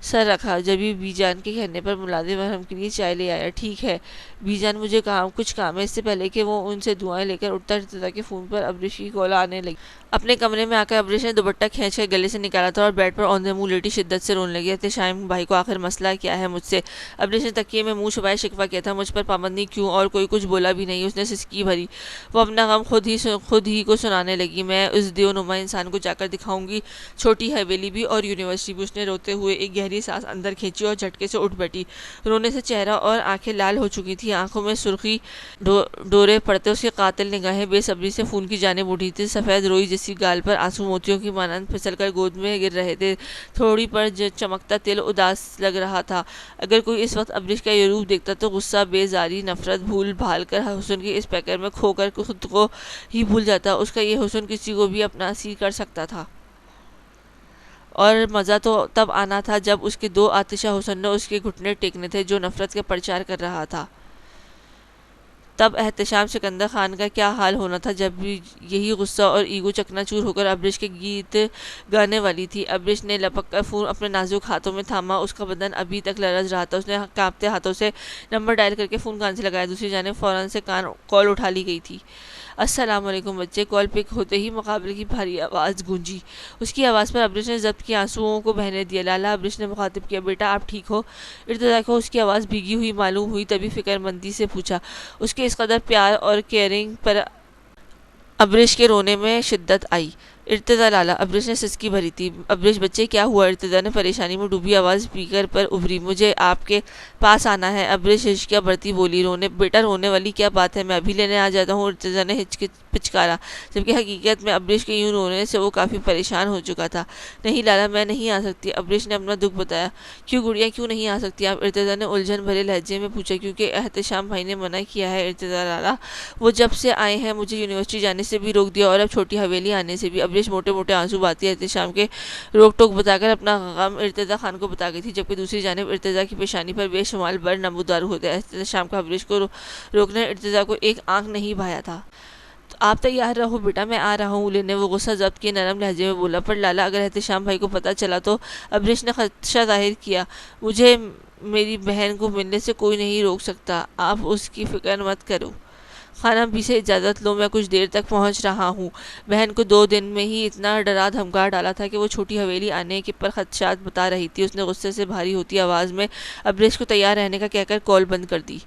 سر رکھا جبھی بی جان کے کہنے پر ملازم ارحم کے لیے چائے لے آیا۔ ٹھیک ہے بی جان، مجھے کچھ کام ہے۔ اس سے پہلے کہ وہ ان سے دعائیں لے کر اٹھتا، ارتضیٰ کے فون پر ابریش کی کال آنے لگی۔ اپنے کمرے میں آ کر ابریش نے دوپٹہ کھینچ کر گلے سے نکالا تھا اور بیڈ پر اوندھے منہ لیٹی شدت سے رونے لگی۔ احتشام بھائی کو آخر مسئلہ کیا ہے مجھ سے؟ ابریش نے تکیے میں منہ چھپائے شکوہ کیا تھا۔ مجھ پر پابندی کیوں؟ اور کوئی کچھ بولا بھی نہیں، اس نے سسکی بھری۔ وہ اپنا غم خود ہی کو سنانے لگی۔ میں اس دیو نما انسان کو جا کر دکھاؤں گی، چھوٹی حویلی بھی اور یونیورسٹی بھی۔ اس نے روتے ہوئے ایک گہری سانس اندر کھینچی اور جھٹکے سے اٹھ بیٹھی۔ رونے سے چہرہ اور آنکھیں لال ہو چکی تھی، آنکھوں میں سرخی ڈورے پڑتے اس کی قاتل نگاہیں بے صبری سے خون کی جانب اٹھی تھی۔ سفید روئی جیسی گال پر آنسو موتیوں کی مانند پھسل کر گود میں گر رہے تھے۔ تھوڑی پر چمکتا تل اداس لگ رہا تھا۔ اگر کوئی اس وقت ابریش کا یہ روپ دیکھتا تو غصہ، بیزاری، نفرت بھول بھال کر حسن کے اس پیکر میں کھو کر خود کو ہی بھول جاتا۔ اس کا یہ حسن کسی کو بھی اپنا اسیر کر سکتا تھا، اور مزہ تو تب آنا تھا جب اس کے دو آتشہ حسن نے اس کے گھٹنے ٹیکنے تھے جو نفرت کا پرچار کر رہا تھا۔ تب احتشام سکندر خان کا کیا حال ہونا تھا جب بھی یہی غصہ اور ایگو چکنا چور ہو کر ابرش کے گیت گانے والی تھی۔ ابرش نے لپک کر فون اپنے نازک ہاتھوں میں تھاما، اس کا بدن ابھی تک لرز رہا تھا۔ اس نے کانپتے ہاتھوں سے نمبر ڈائل کر کے فون کان سے لگایا، دوسری جانب فوراً سے کال اٹھا لی گئی تھی۔ السلام علیکم بچے۔ کال پک ہوتے ہی مقابل کی بھاری آواز گونجی۔ اس کی آواز پر ابرش نے ضبط کی آنسوؤں کو بہنے دیا۔ لالا، ابرش نے مخاطب کیا، بیٹا آپ ٹھیک ہو؟ ارتضیٰ کو اس کی آواز بھیگی ہوئی معلوم ہوئی، تبھی فکر مندی سے پوچھا۔ اس کے اس قدر پیار اور کیئرنگ پر ابرش کے رونے میں شدت آئی۔ ارتضیٰ لالا، ابرش نے سسکی بھری تھی۔ ابرش بچے کیا ہوا؟ ارتضیٰ نے پریشانی میں ڈوبی آواز اسپیکر پر ابھری۔ مجھے آپ کے پاس آنا ہے، ابرش ہچکیاں بھرتی بولی۔ بیٹا رونے والی کیا بات ہے، میں ابھی لینے آ جاتا ہوں، ارتضیٰ نے پچکارا، جبکہ حقیقت میں ابرش کے یوں رونے سے وہ کافی پریشان ہو چکا تھا۔ نہیں لالا، میں نہیں آ سکتی، ابرش نے اپنا دکھ بتایا۔ کیوں گڑیا، کیوں نہیں آ سکتی آپ؟ ارتضیٰ نے الجھن بھرے لہجے میں پوچھا۔ کیونکہ احتشام بھائی نے منع کیا ہے ارتضیٰ لالا، وہ جب سے آئے ہیں مجھے یونیورسٹی جانے سے بھی روک دیا اور اب چھوٹی حویلی آنے سے بھی۔ ابرش موٹے موٹے آنسو بہاتی احتشام کے روک ٹوک بتا کر اپنا غم ارتضیٰ خان کو بتا گئی تھی، جبکہ دوسری جانب ارتضیٰ کی پیشانی پر بے شمار بر نمودار ہوتے احتشام کا ابرش کو روکنے ارتضیٰ کو ایک آنکھ نہیں بھایا تھا۔ آپ تیار رہو بیٹا، میں آ رہا ہوں لینے، وہ غصہ ضبط کے نرم لہجے میں بولا۔ پر لالا، اگر احتشام بھائی کو پتہ چلا تو؟ ابرش نے خدشہ ظاہر کیا۔ مجھے میری بہن کو ملنے سے کوئی نہیں روک سکتا، آپ اس کی فکر مت کرو۔ خانم بھی سے اجازت لو، میں کچھ دیر تک پہنچ رہا ہوں۔ بہن کو 2 دن میں ہی اتنا ڈرا دھمکا ڈالا تھا کہ وہ چھوٹی حویلی آنے کے پر خدشات بتا رہی تھی۔ اس نے غصے سے بھاری ہوتی آواز میں ابرش کو تیار رہنے کا کہہ کر کال بند کر دی۔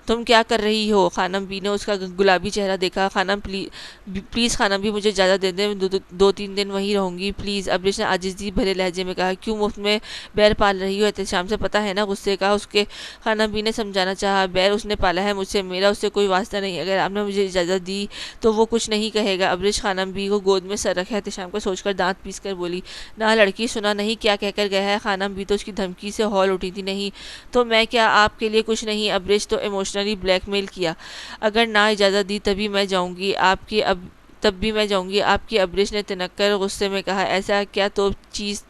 تم کیا کر رہی ہو؟ خانم بی نے اس کا گلابی چہرہ دیکھا۔ خانم پلیز خانم بی، مجھے اجازت دے دیں، 2-3 دن وہیں رہوں گی پلیز، ابرش نے عاجزی بھرے لہجے میں کہا۔ کیوں مفت میں بیر پال رہی ہو؟ احتشام سے پتہ ہے نا، غصے کا اس کے خانم بی نے سمجھانا چاہا۔ بیر اس نے پالا ہے مجھ سے، میرا اس سے کوئی واسطہ نہیں، اگر آپ نے مجھے اجازت دی تو وہ کچھ نہیں کہے گا۔ ابرش خانم بی کو گود میں سر رکھے احتشام کو سوچ کر دانت پیس کر بولی۔ نہ لڑکی، سنا نہیں کیا کہہ کر گیا ہے؟ خانم بی تو اس کی دھمکی سے ہول اٹھی تھی۔ نہیں تو میں کیا آپ کے لیے کچھ نہیں؟ ابرش تو ایموشنلی بلیک میل کیا۔ اگر نہ اجازت دی تب بھی میں جاؤں گی آپ کی، ابرش نے تنک کر غصے میں کہا۔ ایسا کیا تو چیز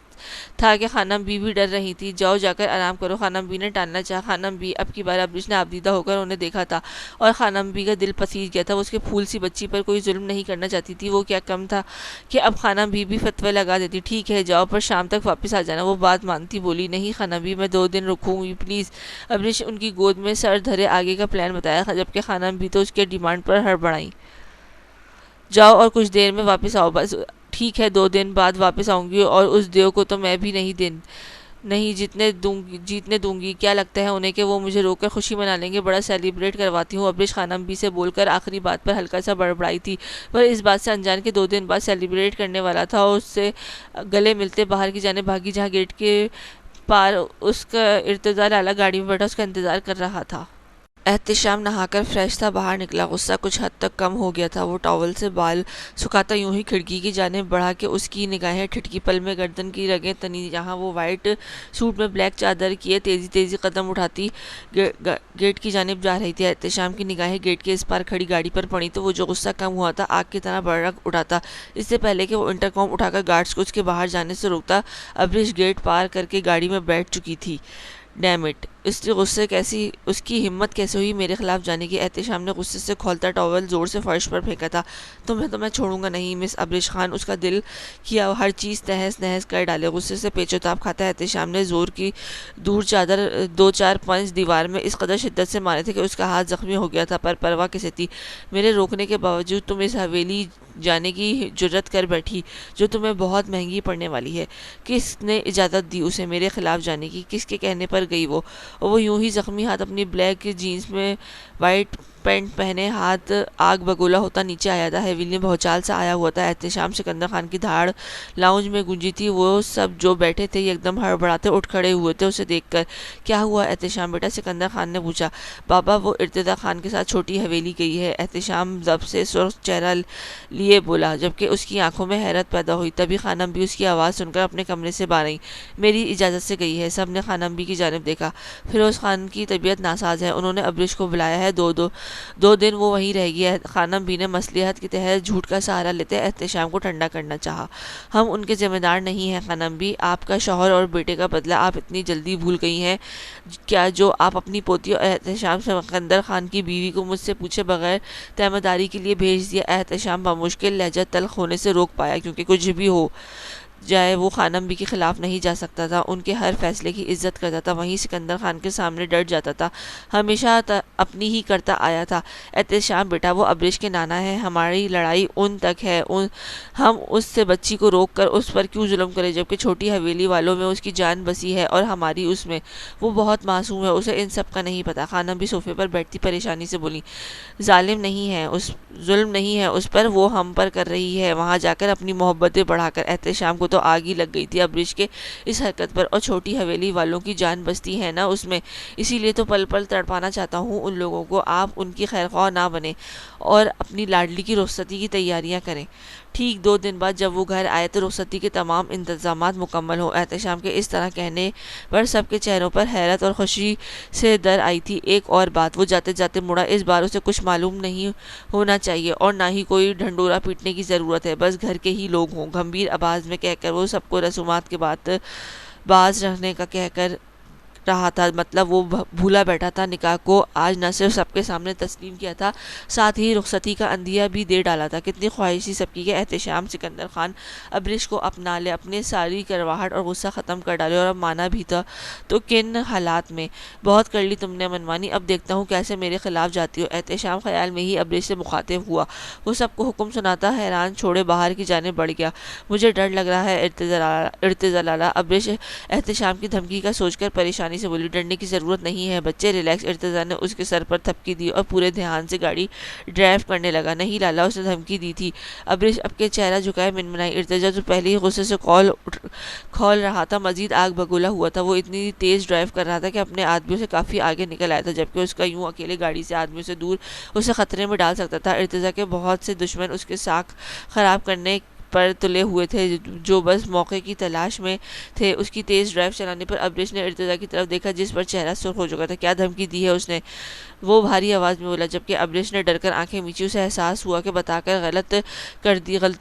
تھا کہ خانم بی بھی ڈر رہی تھی؟ جاؤ جا کر آرام کرو، خانم بی نے ٹالنا چاہا۔ خانم بی، اب کی بار ابرش نے آبدیدہ ہو کر انہیں دیکھا تھا اور خانم بی کا دل پسیج گیا تھا۔ وہ اس کے پھول سی بچی پر کوئی ظلم نہیں کرنا چاہتی تھی، وہ کیا کم تھا کہ اب خانم بی بھی فتوے لگا دیتی۔ ٹھیک ہے جاؤ، پر شام تک واپس آ جانا، وہ بات مانتی بولی۔ نہیں خانم بی، میں 2 دن رکوں گی پلیز، ابرش ان کی گود میں سر دھرے آگے کا پلان بتایا، جبکہ خانم بی تو اس کے ڈیمانڈ پر ہڑبڑائیں۔ جاؤ اور کچھ دیر میں واپس آؤ بس۔ ٹھیک ہے، 2 دن بعد واپس آؤں گی، اور اس دیو کو تو میں بھی نہیں جیتنے دوں گی۔ کیا لگتا ہے انہیں کہ وہ مجھے روک کر خوشی منا لیں گے؟ بڑا سیلیبریٹ کرواتی ہوں، ابرش خانم بی سے بول کر آخری بات پر ہلکا سا بڑبڑائی تھی، پر اس بات سے انجان کے 2 دن بعد سیلیبریٹ کرنے والا تھا، اور اس سے گلے ملتے باہر کی جانب بھاگی، جہاں گیٹ کے پار اس کا ارتضیٰ لالا گاڑی میں بیٹھا اس کا انتظار کر رہا تھا۔ احتشام نہا کر فریش تھا، باہر نکلا، غصہ کچھ حد تک کم ہو گیا تھا۔ وہ ٹاول سے بال سکھاتا یوں ہی کھڑکی کی جانب بڑھا کہ اس کی نگاہیں ٹھٹکی پل میں گردن کی رگیں تنی، جہاں وہ وائٹ سوٹ میں بلیک چادر کیے تیزی قدم اٹھاتی گیٹ کی جانب جا رہی تھی۔ احتشام کی نگاہیں گیٹ کے اس پار کھڑی گاڑی پر پڑی تو وہ جو غصہ کم ہوا تھا آگ کی طرح بھڑک اٹھا تھا۔ اس سے پہلے کہ وہ انٹرکام اٹھا کر گارڈز کو اس کے باہر جانے سے روکتا، ابرش گیٹ پار کر کے گاڑی میں بیٹھ چکی تھی۔ ڈیم اٹ، اس کی ہمت کیسے ہوئی میرے خلاف جانے کی؟ احتشام نے غصے سے کھولتا ٹاول زور سے فرش پر پھینکا تھا۔ تمہیں تو میں چھوڑوں گا نہیں مس ابرش خان، اس کا دل کیا ہر چیز تہس نہس کر ڈالے۔ غصے سے پیچ و تاب کھاتا احتشام نے زور کی دور چادر 2-4 پنچ دیوار میں اس قدر شدت سے مارے تھے کہ اس کا ہاتھ زخمی ہو گیا تھا، پر پرواہ کسے تھی؟ میرے روکنے کے باوجود تم اس حویلی جانے کی جرت کر بیٹھی، جو تمہیں بہت مہنگی پڑنے والی ہے۔ کس نے اجازت دی اسے میرے خلاف جانے کی؟ کس کے کہنے پر گئی وہ؟ اور وہ یوں ہی زخمی ہاتھ اپنی بلیک جینز میں وائٹ پینٹ پہنے ہاتھ آگ بگولا ہوتا نیچے آیا تھا۔ حویلی میں بھوچال سا آیا ہوا تھا۔ احتشام سکندر خان کی دھاڑ لاؤنج میں گونجی تھی، وہ سب جو بیٹھے تھے یکدم ہڑبڑاتے اٹھ کھڑے ہوئے تھے اسے دیکھ کر۔ کیا ہوا احتشام بیٹا؟ سکندر خان نے پوچھا۔ بابا، وہ ارتضیٰ خان کے ساتھ چھوٹی حویلی گئی ہے، احتشام ضبط سے سرخ چہرہ لیے بولا، جبکہ اس کی آنکھوں میں حیرت پیدا ہوئی۔ تبھی خانم بھی اس کی آواز سن کر اپنے کمرے سے باہر آئی۔ میری اجازت سے گئی ہے۔ سب نے خانم بھی کی جانب دیکھا۔ فیروز خان کی طبیعت ناساز ہے، انہوں نے ابرش کو بلایا ہے، 2 دن وہ وہیں رہ گیا۔ خانم بھی نے مصلحت کے تحت جھوٹ کا سہارا لیتے احتشام کو ٹھنڈا کرنا چاہا۔ ہم ان کے ذمہ دار نہیں ہیں خانم بھی، آپ کا شوہر اور بیٹے کا بدلہ آپ اتنی جلدی بھول گئی ہیں کیا جو آپ اپنی پوتی اور احتشام سکندر خان کی بیوی کو مجھ سے پوچھے بغیر تیمارداری کے لیے بھیج دیا؟ احتشام بمشکل لہجہ تلخ ہونے سے روک پایا، کیونکہ کچھ بھی ہو جائے وہ خانم بی کے خلاف نہیں جا سکتا تھا، ان کے ہر فیصلے کی عزت کرتا تھا، وہیں سکندر خان کے سامنے ڈٹ جاتا تھا، ہمیشہ اپنی ہی کرتا آیا تھا۔ احتشام بیٹا وہ ابریش کے نانا ہے، ہماری لڑائی ان تک ہے، ہم اس سے بچی کو روک کر اس پر کیوں ظلم کریں، جبکہ چھوٹی حویلی والوں میں اس کی جان بسی ہے اور ہماری اس میں، وہ بہت معصوم ہے، اسے ان سب کا نہیں پتا۔ خانم بھی صوفے پر بیٹھتی پریشانی سے بولی، ظلم نہیں ہے اس پر، وہ ہم پر کر رہی ہے، وہاں جا کر اپنی محبتیں بڑھا کر۔ احتشام کو تو آگ ہی لگ گئی تھی ابریش کے اس حرکت پر، اور چھوٹی حویلی والوں کی جان بستی ہے نا اس میں، اسی لیے تو پل پل تڑپانا چاہتا ہوں ان لوگوں کو۔ آپ ان کی خیر خواہ نہ بنیں اور اپنی لاڈلی کی رخصتی کی تیاریاں کریں۔ ٹھیک 2 دن بعد جب وہ گھر آئے تو رخصتی کے تمام انتظامات مکمل ہو۔ احتشام کے اس طرح کہنے پر سب کے چہروں پر حیرت اور خوشی سے در آئی تھی۔ ایک اور بات، وہ جاتے جاتے مڑا، اس بار اسے کچھ معلوم نہیں ہونا چاہیے اور نہ ہی کوئی ڈھنڈورا پیٹنے کی ضرورت ہے، بس گھر کے ہی لوگ ہوں۔ گمبھیر آواز میں کہہ کر وہ سب کو رسومات کے بات باز رہنے کا کہہ کر رہا تھا، مطلب وہ بھولا بیٹھا تھا نکاح کو آج نہ صرف سب کے سامنے تسلیم کیا تھا، ساتھ ہی رخصتی کا اندیہ بھی دے ڈالا تھا۔ کتنی خواہش سب کی کہ احتشام سکندر خان ابریش کو اپنا لے، اپنے ساری کرواہٹ اور غصہ ختم کر ڈالے، اور اب مانا بھی تھا تو کن حالات میں۔ بہت کر لی تم نے منمانی، اب دیکھتا ہوں کیسے میرے خلاف جاتی ہو۔ احتشام خیال میں ہی ابریش سے مخاطب ہوا، وہ سب کو حکم سناتا حیران چھوڑے باہر کی جانب بڑھ گیا۔ مجھے ڈر لگ رہا ہے ارتضی لالا، ابریش احتشام کی دھمکی کا سوچ کر پریشانی سے بولی۔ ڈرنے کی ضرورت نہیں ہے بچے، ریلیکس۔ ارتضی نے اس کے سر پر تھپکی دی اور پورے دھیان سے گاڑی ڈرائیو کرنے لگا۔ نہیں لالا، اس نے دھمکی دی تھی۔ ابریش اب کے چہرہ جھکائے منمنائی۔ ارتضی جو پہلے ہی غصے سے کھول رہا تھا مزید آگ بگولا ہوا تھا، وہ اتنی تیز ڈرائیو کر رہا تھا کہ اپنے آدمیوں سے کافی آگے نکل آیا تھا، جبکہ اس کا یوں اکیلے گاڑی سے آدمیوں سے دور اسے خطرے میں ڈال سکتا تھا۔ ارتضی کے بہت سے دشمن اس کے ساکھ خراب کرنے پر تلے ہوئے تھے، جو بس موقع کی تلاش میں تھے۔ اس کی تیز ڈرائیو چلانے پر ابریش نے ارتضی کی طرف دیکھا، جس پر چہرہ سرخ ہو چکا تھا۔ کیا دھمکی دی ہے اس نے؟ وہ بھاری آواز میں بولا، جبکہ ابریش نے ڈر کر آنکھیں میچی۔ اسے احساس ہوا کہ بتا کر غلطی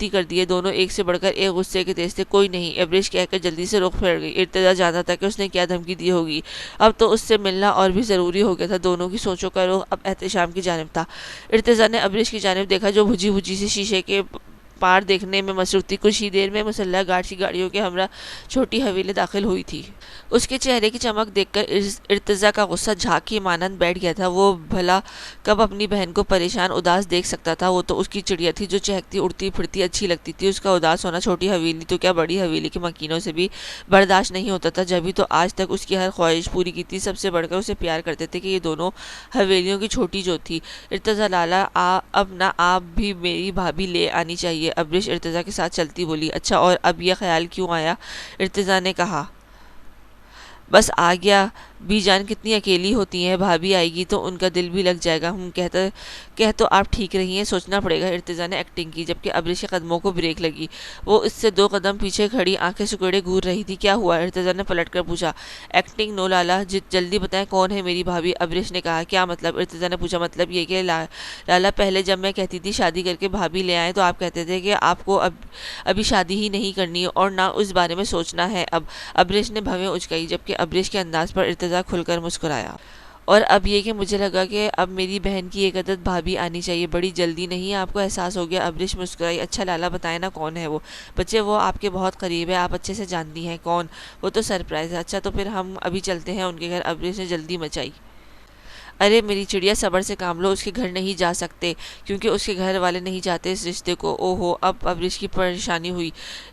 کر دی ہے، دونوں ایک سے بڑھ کر ایک غصے کے تیز تھے۔ کوئی نہیں، ابریش کہہ کر جلدی سے رخ پھیر گئی۔ ارتضی جانتا تھا کہ اس نے کیا دھمکی دی ہوگی، اب تو اس سے ملنا اور بھی ضروری ہو گیا تھا۔ دونوں کی سوچوں کا رخ اب احتشام کی جانب تھا۔ ارتضی نے ابریش کی جانب دیکھا، جو بجھی سی شیشے کے پار دیکھنے میں مصروف تھی۔ کچھ ہی دیر میں مسلح گارڈ کی گاڑیوں کے ہمراہ چھوٹی حویلی داخل ہوئی تھی۔ اس کے چہرے کی چمک دیکھ کر ارتضی کا غصہ جھاگ کی مانند بیٹھ گیا تھا۔ وہ بھلا کب اپنی بہن کو پریشان اداس دیکھ سکتا تھا؟ وہ تو اس کی چڑیا تھی، جو چہکتی اڑتی پھرتی اچھی لگتی تھی۔ اس کا اداس ہونا چھوٹی حویلی تو کیا بڑی حویلی کے مکینوں سے بھی برداشت نہیں ہوتا تھا، جبھی تو آج تک اس کی ہر خواہش پوری کی تھی۔ سب سے بڑھ کر اسے پیار کرتے تھے کہ یہ دونوں حویلیوں کی چھوٹی جو تھی۔ ارتضی لالا، اب نہ آپ بھی میری بھابھی لے آنی چاہیے۔ ابریش ارتضی کے ساتھ چلتی بولی۔ اچھا، اور اب یہ خیال کیوں آیا؟ ارتضی نے کہا۔ بس آ گیا، بی جان کتنی اکیلی ہوتی ہیں، بھابھی آئے گی تو ان کا دل بھی لگ جائے گا۔ کہہ تو آپ ٹھیک رہی ہیں، سوچنا پڑے گا۔ ارتضی نے ایکٹنگ کی، جبکہ ابریش کے قدموں کو بریک لگی۔ وہ اس سے 2 قدم پیچھے کھڑی آنکھیں سکیڑے گھور رہی تھی۔ کیا ہوا؟ ارتضی نے پلٹ کر پوچھا۔ ایکٹنگ نو لالا، جلدی بتائیں کون ہے میری بھابھی؟ ابریش نے کہا۔ کیا مطلب؟ ارتضی نے پوچھا۔ مطلب یہ کہ لالا، پہلے جب میں کہتی تھی شادی کر کے بھابھی لے آئیں تو آپ کہتے تھے کہ آپ کو ابھی شادی ہی نہیں کرنی اور نہ اس بارے میں سوچنا ہے۔ اب ابریش نے بھویں اچکائی، جبکہ ابریش کے انداز پر ارتضی کھل کر مسکرایا۔ اور اب یہ کہ مجھے لگا کہ اب میری بہن کی ایک عدد بھابھی آنی چاہیے، بڑی جلدی نہیں آپ کو احساس ہو گیا؟ ابریش مسکرائی۔ اچھا لالا، بتائیں نا کون ہے وہ؟ بچے، وہ آپ کے بہت قریب ہے، آپ اچھے سے جانتی ہیں کون؟ وہ تو سرپرائز ہے۔ اچھا تو پھر ہم ابھی چلتے ہیں ان کے گھر۔ ابریش نے جلدی مچائی۔ ارے میری چڑیا، صبر سے کام لو، اس کے گھر نہیں جا سکتے کیونکہ اس کے گھر والے نہیں چاہتے اس رشتے کو۔ او ہو، اب ابریش کی پریشانی ہوئی۔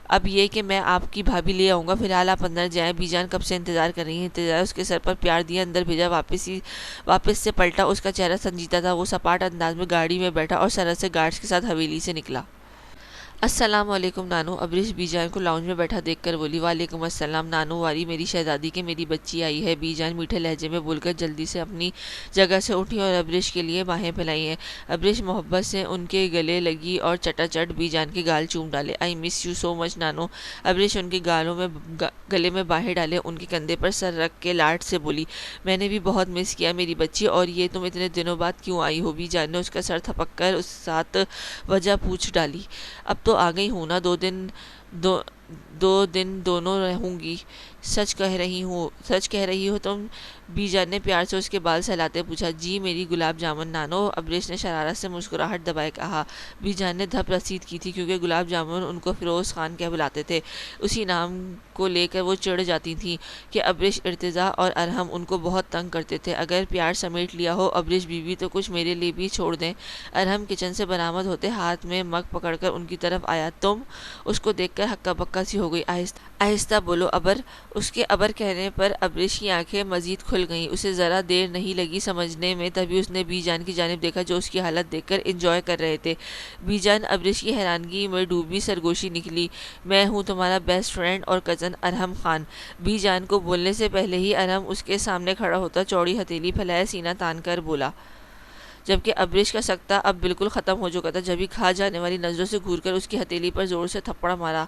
اب یہ کہ میں آپ کی بھابھی لے آؤں گا، فی الحال آپ اندر جائیں، بی جان کب سے انتظار کر رہی ہیں۔ ارتضی اس کے سر پر پیار دیا، اندر بھیجا، واپس سے پلٹا۔ اس کا چہرہ سنجیدہ تھا، وہ سپاٹ انداز میں گاڑی میں بیٹھا اور سرحد سے گارڈز کے ساتھ حویلی سے نکلا۔ السلام علیکم نانو، ابریش بی جان کو لاؤنج میں بیٹھا دیکھ کر بولی۔ وعلیکم السلام نانو، واری میری شہزادی کے میری بچی آئی ہے، بی جان میٹھے لہجے میں بول کر جلدی سے اپنی جگہ سے اٹھی اور ابریش کے لیے باہیں پھیلائی ہیں۔ ابریش محبت سے ان کے گلے لگی اور چٹا چٹ بی جان کے گال چوم ڈالے۔ آئی مس یو سو مچ نانو، ابریش ان کے گلے میں باہیں ڈالے، ان کے کندھے پر سر رکھ کے لاڈ سے بولی۔ میں نے بھی بہت مس کیا میری بچی، اور یہ تم اتنے دنوں بعد کیوں آئی ہو؟ بی جان نے اس کا سر تھپک کر اس ساتھ وجہ پوچھ ڈالی۔ اب تو آ گئی ہوں نا، دو دن دونوں رہوں گی۔ سچ کہہ رہی ہو تم؟ بی جان نے پیار سے اس کے بال سہلاتے پوچھا۔ جی میری گلاب جامن نانو، ابریش نے شرارت سے مسکراہٹ دبائے کہا۔ بی جان نے دھپ رسید کی تھی کیونکہ گلاب جامن ان کو فیروز خان کہہ بلاتے تھے، اسی نام کو لے کر وہ چڑھ جاتی تھیں کہ ابریش، ارتضیٰ اور ارحم ان کو بہت تنگ کرتے تھے۔ اگر پیار سمیٹ لیا ہو ابریش بیوی تو کچھ میرے لیے بھی چھوڑ دیں۔ ارحم کچن سے برآمد ہوتے ہاتھ میں مگ پکڑ کر ان کی طرف آیا۔ تم؟ اس کو دیکھ کر ہکا بکا سی ہو گئی۔ آہستہ بولو ابر۔ اس کے ابر کہنے پر ابریش کی آنکھیں مزید کھل گئیں۔ اسے ذرا دیر نہیں لگی سمجھنے میں، تبھی اس نے بی جان کی جانب دیکھا جو اس کی حالت دیکھ کر انجوائے کر رہے تھے۔ بی جان ابریش کی حیرانگی میں ڈوبی سرگوشی نکلی۔ میں ہوں تمہارا بیسٹ فرینڈ اور کزن ارحم خان۔ بی جان کو بولنے سے پہلے ہی ارحم اس کے سامنے کھڑا ہوتا چوڑی ہتھیلی پھیلائے سینہ تان کر بولا، جبکہ ابریش کا سکتہ اب بالکل ختم ہو چکا تھا جبھی کھا جانے والی نظروں سے گھور کر اس کی ہتھیلی پر زور سے تھپڑ مارا۔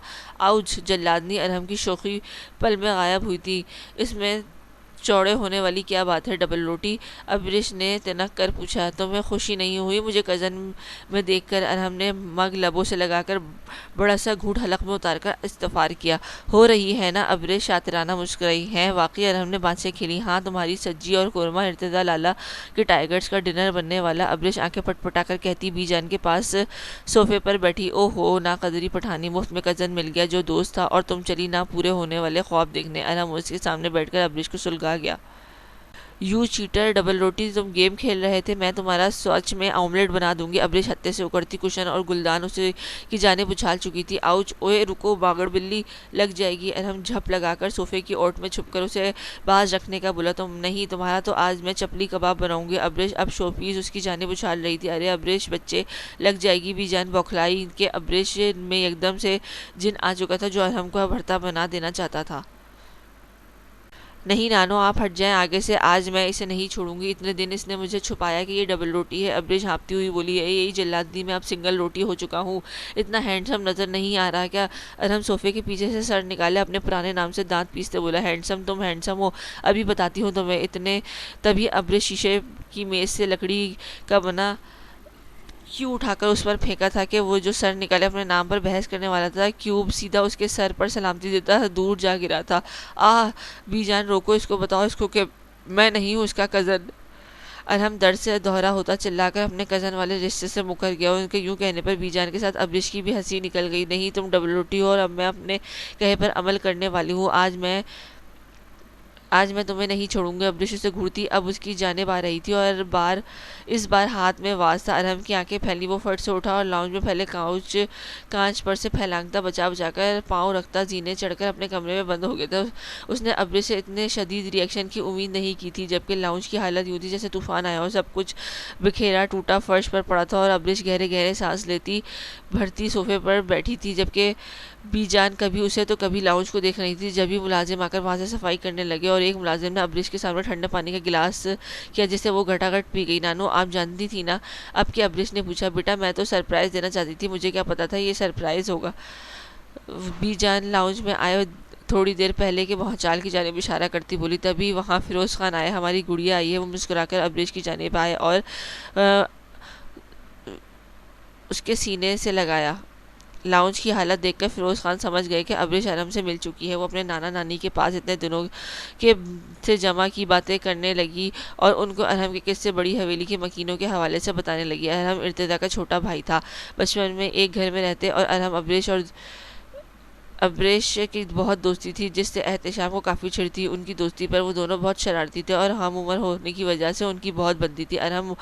آؤچ! جلادنی ارحم کی شوخی پل میں غائب ہوئی تھی۔ اس میں چوڑے ہونے والی کیا بات ہے؟ ڈبل روٹی؟ ابریش نے تنک کر پوچھا۔ تمہیں خوشی نہیں ہوئی مجھے کزن میں دیکھ کر؟ ارحم نے مگ لبوں سے لگا کر بڑا سا گھونٹ حلق میں اتار کر استغفار کیا۔ ہو رہی ہے نا؟ ابریش شاطرانہ مسکرائی۔ ہیں واقعی؟ ارحم نے بانسیں کھیلی۔ ہاں، تمہاری سبزی اور قورمہ ارتضیٰ لالا کے ٹائگرز کا ڈنر بننے والا۔ ابریش آنکھیں پٹ پٹا کر کہتی۔ بی جان کے پاس صوفے پر بیٹھی۔ او ہو ناقدری پٹھانی، مفت میں کزن مل گیا جو دوست تھا، اور تم چلی نہ پورے ہونے والے خواب دیکھنے۔ ارحم اس کے سامنے بیٹھ کر ابریش کو سلگا گیا۔ You chatter! ڈبل روٹی، تم گیم کھیل رہے تھے، میں تمہارا سچ میں آملیٹ بنا دوں گی۔ ابریش ہتے سے اکڑتی کشن اور گلدان اسے کی جانب اچھال چکی تھی۔ آؤچ! اوئے رکو، باگڑ بلی لگ جائے گی۔ ارحم جھپ لگا کر صوفے کی اوٹ میں چھپ کر اسے باز رکھنے کا بولا۔ تم نہیں، تمہارا تو آج میں چپلی کباب بناؤں گی۔ ابریش اب شو پیس اس کی جانب اچھال رہی تھی۔ ارے ابریش بچے، لگ جائے گی۔ بی جان بوکھلائی کہ ابریش میں یکدم سے جن آ چکا تھا جو ارحم کو اب ہرتا بنا دینا چاہتا تھا۔ نہیں نانو، آپ ہٹ جائیں آگے سے، آج میں اسے نہیں چھوڑوں گی۔ اتنے دن اس نے مجھے چھپایا کہ یہ ڈبل روٹی ہے۔ ابریش ہانپتی ہوئی بولی۔ یہی جلادی میں اب سنگل روٹی ہو چکا ہوں۔ اتنا ہینڈسم نظر نہیں آ رہا کیا؟ ارحم صوفے کے پیچھے سے سر نکالے اپنے پرانے نام سے دانت پیستے بولا۔ ہینڈسم؟ تم ہینڈسم ہو؟ ابھی بتاتی ہوں تمہیں۔ تبھی ابریش شیشے کی میز سے لکڑی کا بنا کیوں اٹھا کر اس پر پھینکا تھا کہ وہ جو سر نکالے اپنے نام پر بحث کرنے والا تھا، کیوب سیدھا اس کے سر پر سلامتی دیتا دور جا گرا تھا۔ آہ! بی جان روکو، اس کو بتاؤ اس کو کہ میں نہیں ہوں اس کا کزن۔ ارحم درد سے دہرا ہوتا چلا کر اپنے کزن والے رشتے سے مکر گیا۔ ان کے یوں کہنے پر بی جان کے ساتھ ابریش کی بھی ہنسی نکل گئی۔ نہیں، تم ڈبل روٹی ہو اور اب میں اپنے کہے پر عمل کرنے والی ہوں۔ آج میں تمہیں نہیں چھوڑوں گی۔ ابریش اسے گھورتی اب اس کی جانب آ رہی تھی اور اس بار ہاتھ میں واز تھا۔ ارحم کی آنکھیں پھیلی، وہ فٹ سے اٹھا اور لاؤنج میں پھیلے کانچ پر سے پھیلانگتا بچا کر پاؤں رکھتا زینے چڑھ کر اپنے کمرے میں بند ہو گیا تھا۔ اس نے ابریش سے اتنے شدید ری ایکشن کی امید نہیں کی تھی، جبکہ لاؤنج کی حالت یوں تھی جیسے طوفان آیا ہو۔ سب کچھ بکھیرا ٹوٹا فرش پر پڑا تھا اور ابریش گہرے گہرے سانس لیتی بھرتی صوفے پر بیٹھی تھی، جبکہ بی جان کبھی اسے تو کبھی لاؤنج کو دیکھ رہی تھی۔ جبھی ملازم آ کر وہاں سے صفائی کرنے لگے اور ایک ملازم نے ابریش کے سامنے ٹھنڈے پانی کا گلاس کیا جسے وہ گھٹا گھٹ پی گئی۔ نانو، آپ جانتی تھی نا؟ اب کیا؟ ابریش نے پوچھا۔ بیٹا میں تو سرپرائز دینا چاہتی تھی، مجھے کیا پتا تھا یہ سرپرائز ہوگا۔ بی جان لاؤنج میں آئے تھوڑی دیر پہلے کہ بھونچال کی جانب اشارہ کرتی بولی۔ تبھی وہاں فیروز خان آئے۔ ہماری گڑیا آئی ہے۔ وہ مسکرا کر ابریش کی جانب آئے اور اس کے سینے سے لگایا۔ لاؤنج کی حالت دیکھ کر فیروز خان سمجھ گئے کہ ابریش ارحم سے مل چکی ہے۔ وہ اپنے نانا نانی کے پاس اتنے دنوں کے سے جمع کی باتیں کرنے لگی اور ان کو ارحم کے قصے بڑی حویلی کے مکینوں کے حوالے سے بتانے لگی۔ ارحم ارتضیٰ کا چھوٹا بھائی تھا۔ بچپن میں ایک گھر میں رہتے اور ارحم ابریش کی بہت دوستی تھی جس سے احتشام کو کافی چھڑ تھی۔ ان کی دوستی پر وہ دونوں بہت شرارتی تھے اور ہم عمر ہونے کی وجہ سے ان کی بہت بنتی تھی۔ ارحم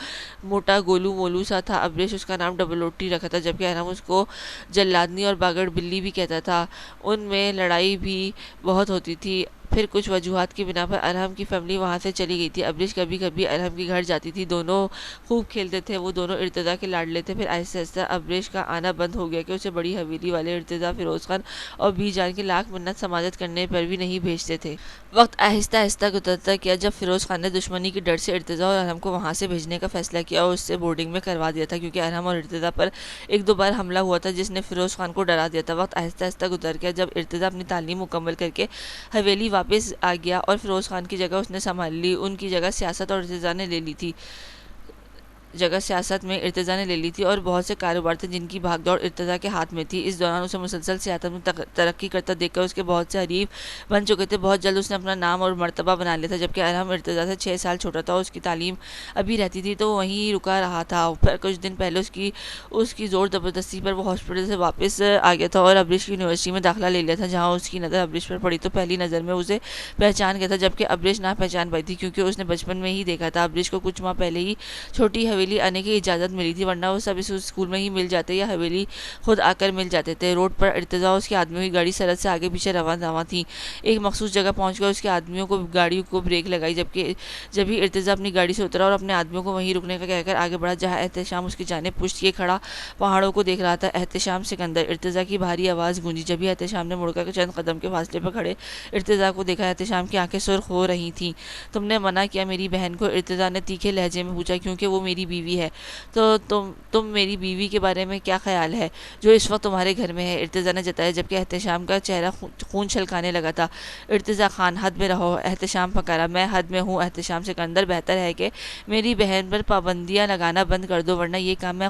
موٹا گولو مولو سا تھا۔ ابریش اس کا نام ڈبل روٹی رکھا تھا، جبکہ ارحم اس کو جلادنی اور باگڑ بلی بھی کہتا تھا۔ ان میں لڑائی بھی بہت ہوتی تھی، پھر کچھ وجوہات کی بنا پر ارحم کی فیملی وہاں سے چلی گئی تھی۔ ابریش کبھی کبھی ارحم کے گھر جاتی تھی، دونوں خوب کھیلتے تھے، وہ دونوں ارتضیٰ کے لاڈلے تھے۔ پھر آہستہ آہستہ ابریش کا آنا بند ہو گیا کہ اسے بڑی حویلی والے ارتضیٰ فیروز خان اور بی جان کے لاکھ منت سماجت کرنے پر بھی نہیں بھیجتے تھے۔ وقت آہستہ آہستہ گزرتا کیا جب فیروز خان نے دشمنی کے ڈر سے ارتضیٰ اور ارحم کو وہاں سے بھیجنے کا فیصلہ کیا اور اس سے بورڈنگ میں کروا دیا تھا، کیونکہ ارحم اور ارتضیٰ پر ایک دو بار حملہ ہوا تھا جس نے فیروز خان کو ڈرا دیا تھا۔ وقت آہستہ آہستہ گزر گیا جب ارتضیٰ اپنی تعلیم مکمل کر کے حویلی واپس آ گیا اور فیروز خان کی جگہ اس نے سنبھال لی۔ ان کی جگہ سیاست میں ارتضیٰ نے لے لی تھی اور بہت سے کاروبار تھے جن کی بھاگ دوڑ ارتضیٰ کے ہاتھ میں تھی۔ اس دوران اسے مسلسل سیاست میں ترقی کرتا دیکھ کر اس کے بہت سے حریف بن چکے تھے۔ بہت جلد اس نے اپنا نام اور مرتبہ بنا لیا تھا، جبکہ ارحم ارتضیٰ سے 6 سال چھوٹا تھا اور اس کی تعلیم ابھی رہتی تھی تو وہ وہیں رکا رہا تھا۔ پھر کچھ دن پہلے اس کی زور زبردستی پر وہ ہاسپٹل سے واپس آ گیا تھا اور ابریش کی یونیورسٹی میں داخلہ لے لیا تھا، جہاں اس کی نظر ابریش پر پڑی تو پہلی نظر میں اسے پہچان گیا تھا، جبکہ ابریش نہ پہچان پائی تھی کیونکہ اس نے بچپن میں ہی دیکھا تھا۔ ابریش کو کچھ ماہ پہلے ہی چھوٹی حویلی آنے کی اجازت ملی تھی، ورنہ وہ سب اس اسکول میں ہی مل جاتے یا حویلی خود آ کر مل جاتے تھے۔ روڈ پر ارتضیٰ اور اس کے آدمیوں کی گاڑی سرحد سے آگے پیچھے رواں تھی۔ ایک مخصوص جگہ پہنچ کر اس کے آدمیوں کو گاڑی کو بریک لگائی، جب ہی ارتضیٰ اپنی گاڑی سے اترا اور اپنے آدمیوں کو وہیں رکنے کا کہہ کر آگے بڑھا جہاں احتشام اس کی جانب پشت کیے کھڑا پہاڑوں کو دیکھ رہا تھا۔ احتشام سکندر! ارتضیٰ کی بھاری آواز گونجی۔ جب ہی احتشام نے مڑ کر چند قدم کے فاصلے پر کھڑے ارتضیٰ کو دیکھا، احتشام کی آنکھیں سرخ ہو رہی تھیں۔ تم نے منع کیا میری بہن کو؟ ارتضیٰ نے تیکھے لہجے میں پوچھا۔ کیونکہ وہ میری بیوی ہے۔ تو تم میری بیوی کے بارے میں کیا خیال ہے جو اس وقت تمہارے گھر میں ہے؟ ارتضیٰ نے جتایا، جبکہ احتشام کا چہرہ خون چھلکانے لگا تھا۔ ارتضیٰ خان حد میں رہو، احتشام پکارا۔ میں حد میں ہوں احتشام سکندر، بہتر ہے کہ میری بہن پر پابندیاں لگانا بند کر دو، ورنہ یہ کام میں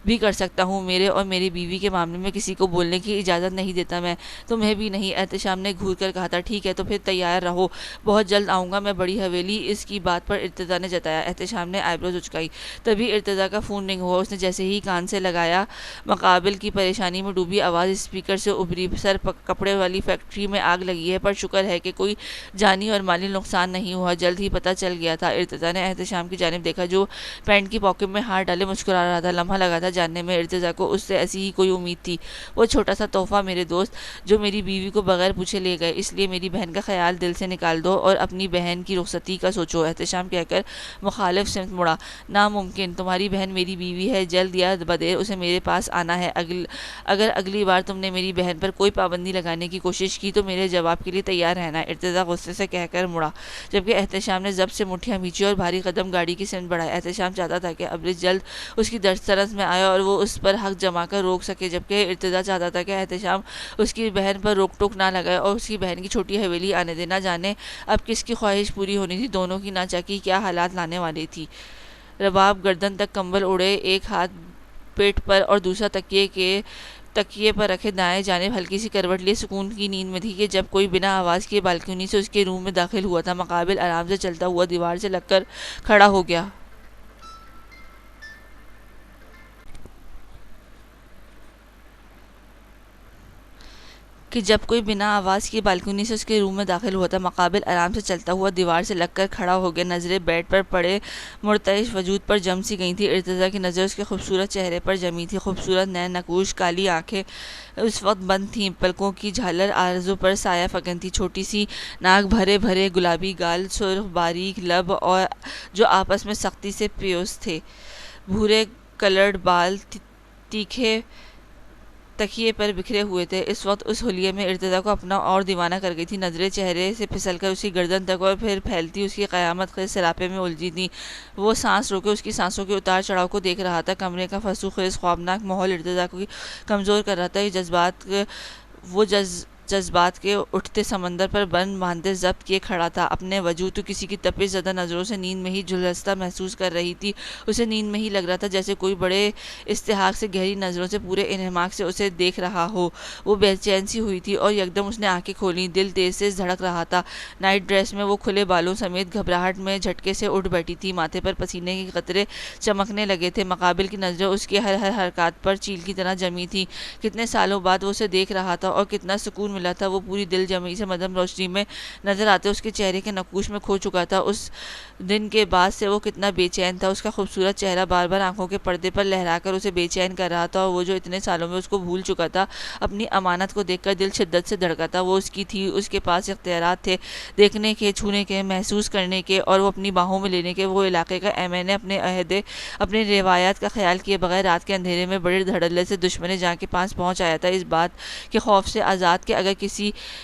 بھی کر سکتا ہوں۔ میرے اور میری بیوی کے معاملے میں کسی کو بولنے کی اجازت نہیں دیتا، میں تمہیں بھی نہیں۔ احتشام نے گھور کر کہا تھا۔ ٹھیک ہے تو پھر تیار رہو، بہت جلد آؤں گا میں بڑی حویلی۔ اس کی بات پر ارتضیٰ نے جتایا۔ احتشام نے آئی بروز اچکائی۔ تبھی ارتضیٰ کا فون رنگ ہوا۔ اس نے جیسے ہی کان سے لگایا، مقابل کی پریشانی میں ڈوبی آواز اسپیکر سے ابھری۔ سر، کپڑے والی فیکٹری میں آگ لگی ہے، پر شکر ہے کہ کوئی جانی اور مالی نقصان نہیں ہوا، جلد ہی پتہ چل گیا تھا۔ ارتضیٰ نے احتشام کی جانب دیکھا جو پینٹ کی پاکٹ میں ہاتھ ڈالے مسکرا رہا تھا۔ لمحہ لگا تھا جاننے میں ارتضیٰ کو اس سے ایسی ہی کوئی امید تھی۔ وہ چھوٹا سا تحفہ میرے دوست جو میری بیوی کو بغیر پوچھے لے گئے، اس لیے میری بہن کا خیال دل سے نکال دو اور اپنی بہن کی رخصتی کا سوچو۔ احتشام کہہ کر مخالف سمت مڑا۔ ناممکن، تمہاری بہن میری بیوی ہے، جلد یا بدیر اسے میرے پاس آنا ہے۔ اگر اگلی بار تم نے میری بہن پر کوئی پابندی لگانے کی کوشش کی تو میرے جواب کے لیے تیار رہنا۔ ارتضیٰ غصے سے کہہ کر مڑا، جبکہ احتشام نے ضبط سے مٹھیاں بھینچی اور بھاری قدم گاڑی کی سمت بڑھائے۔ احتشام چاہتا تھا کہ ابریش جلد اس کی دسترس میں آئے اور وہ اس پر حق جما کر روک سکے، جبکہ ارتضیٰ چاہتا تھا کہ احتشام اس کی بہن پر روک ٹوک نہ لگائے اور اس کی بہن کی چھوٹی حویلی آنے دے۔ نہ جانے اب کس کی خواہش پوری ہونی تھی، دونوں کی نہ چاکی کیا حالات لانے والی تھی۔ رباب گردن تک کمبل اڑے، ایک ہاتھ پیٹ پر اور دوسرا تکیے پر رکھے دائیں جانب ہلکی سی کروٹ لیے سکون کی نیند میں تھی کہ جب کوئی بنا آواز کے بالکنی سے اس کے روم میں داخل ہوا تھا۔ مقابل آرام سے چلتا ہوا دیوار سے لگ کر کھڑا ہو گیا۔ کہ جب کوئی بنا آواز کی بالکنی سے اس کے روم میں داخل ہوا تھا۔ مقابل آرام سے چلتا ہوا دیوار سے لگ کر کھڑا ہو گیا۔ نظریں بیڈ پر پڑے مرتعش وجود پر جم سی گئی تھی۔ ارتضیٰ کی نظر اس کے خوبصورت چہرے پر جمی تھی۔ خوبصورت نین نقوش کالی آنکھیں اس وقت بند تھیں، پلکوں کی جھالر آرزو پر سایہ فکن تھی۔ چھوٹی سی ناک، بھرے بھرے گلابی گال، سرخ باریک لب اور جو آپس میں سختی سے پیوست تھے، بھورے کلرڈ بال تیکھے تکیے پر بکھرے ہوئے تھے۔ اس وقت اس حلیے میں ارتضیٰ کو اپنا اور دیوانہ کر گئی تھی۔ نظریں چہرے سے پھسل کر اس کی گردن تک اور پھر پھیلتی اس کی قیامت خیز سراپے میں الجھی تھیں۔ وہ سانس روکے اس کی سانسوں کے اتار چڑھاؤ کو دیکھ رہا تھا۔ کمرے کا فسو خیز خوابناک ماحول ارتضیٰ کو کمزور کر رہا تھا۔ وہ جذبات کے اٹھتے سمندر پر بند باندھے ضبط کیے کھڑا تھا۔ اپنے وجود تو کسی کی تپش زدہ نظروں سے نیند میں ہی جھلستا محسوس کر رہی تھی۔ اسے نیند میں ہی لگ رہا تھا جیسے کوئی بڑے استحقاق سے گہری نظروں سے پورے انہماک سے اسے دیکھ رہا ہو۔ وہ بے چین سی ہوئی تھی اور یکدم اس نے آنکھیں کھولیں۔ دل تیز سے دھڑک رہا تھا۔ نائٹ ڈریس میں وہ کھلے بالوں سمیت گھبراہٹ میں جھٹکے سے اٹھ بیٹھی تھی۔ ماتھے پر پسینے کے قطرے چمکنے لگے تھے۔ مقابل کی نظریں اس کے ہر حرکات پر چیل کی طرح جمی تھیں۔ کتنے سالوں بعد وہ اسے دیکھ رہا تھا اور کتنا سکون ملا تھا وہ پوری دل جمعی سے مدھم روشنی میں نظر آتے اس کے چہرے کے نقوش میں کھو چکا تھا۔ اس دن کے بعد سے وہ کتنا بے چین تھا، اس کا خوبصورت چہرہ بار بار آنکھوں کے پردے پر لہرا کر اسے بے چین کر رہا تھا، اور وہ جو اتنے سالوں میں اس کو بھول چکا تھا، اپنی امانت کو دیکھ کر دل شدت سے دھڑکا تھا۔ وہ اس کی تھی، اس کے پاس اختیارات تھے دیکھنے کے، چھونے کے، محسوس کرنے کے اور وہ اپنی باہوں میں لینے کے۔ وہ علاقے کا میں نے اپنے عہدے، اپنے روایات کا خیال کیے بغیر رات کے اندھیرے میں بڑے دھڑلے سے دشمن جہاں کے پاس پہنچ آیا تھا، اس بات کے خوف سے آزاد کہ اگر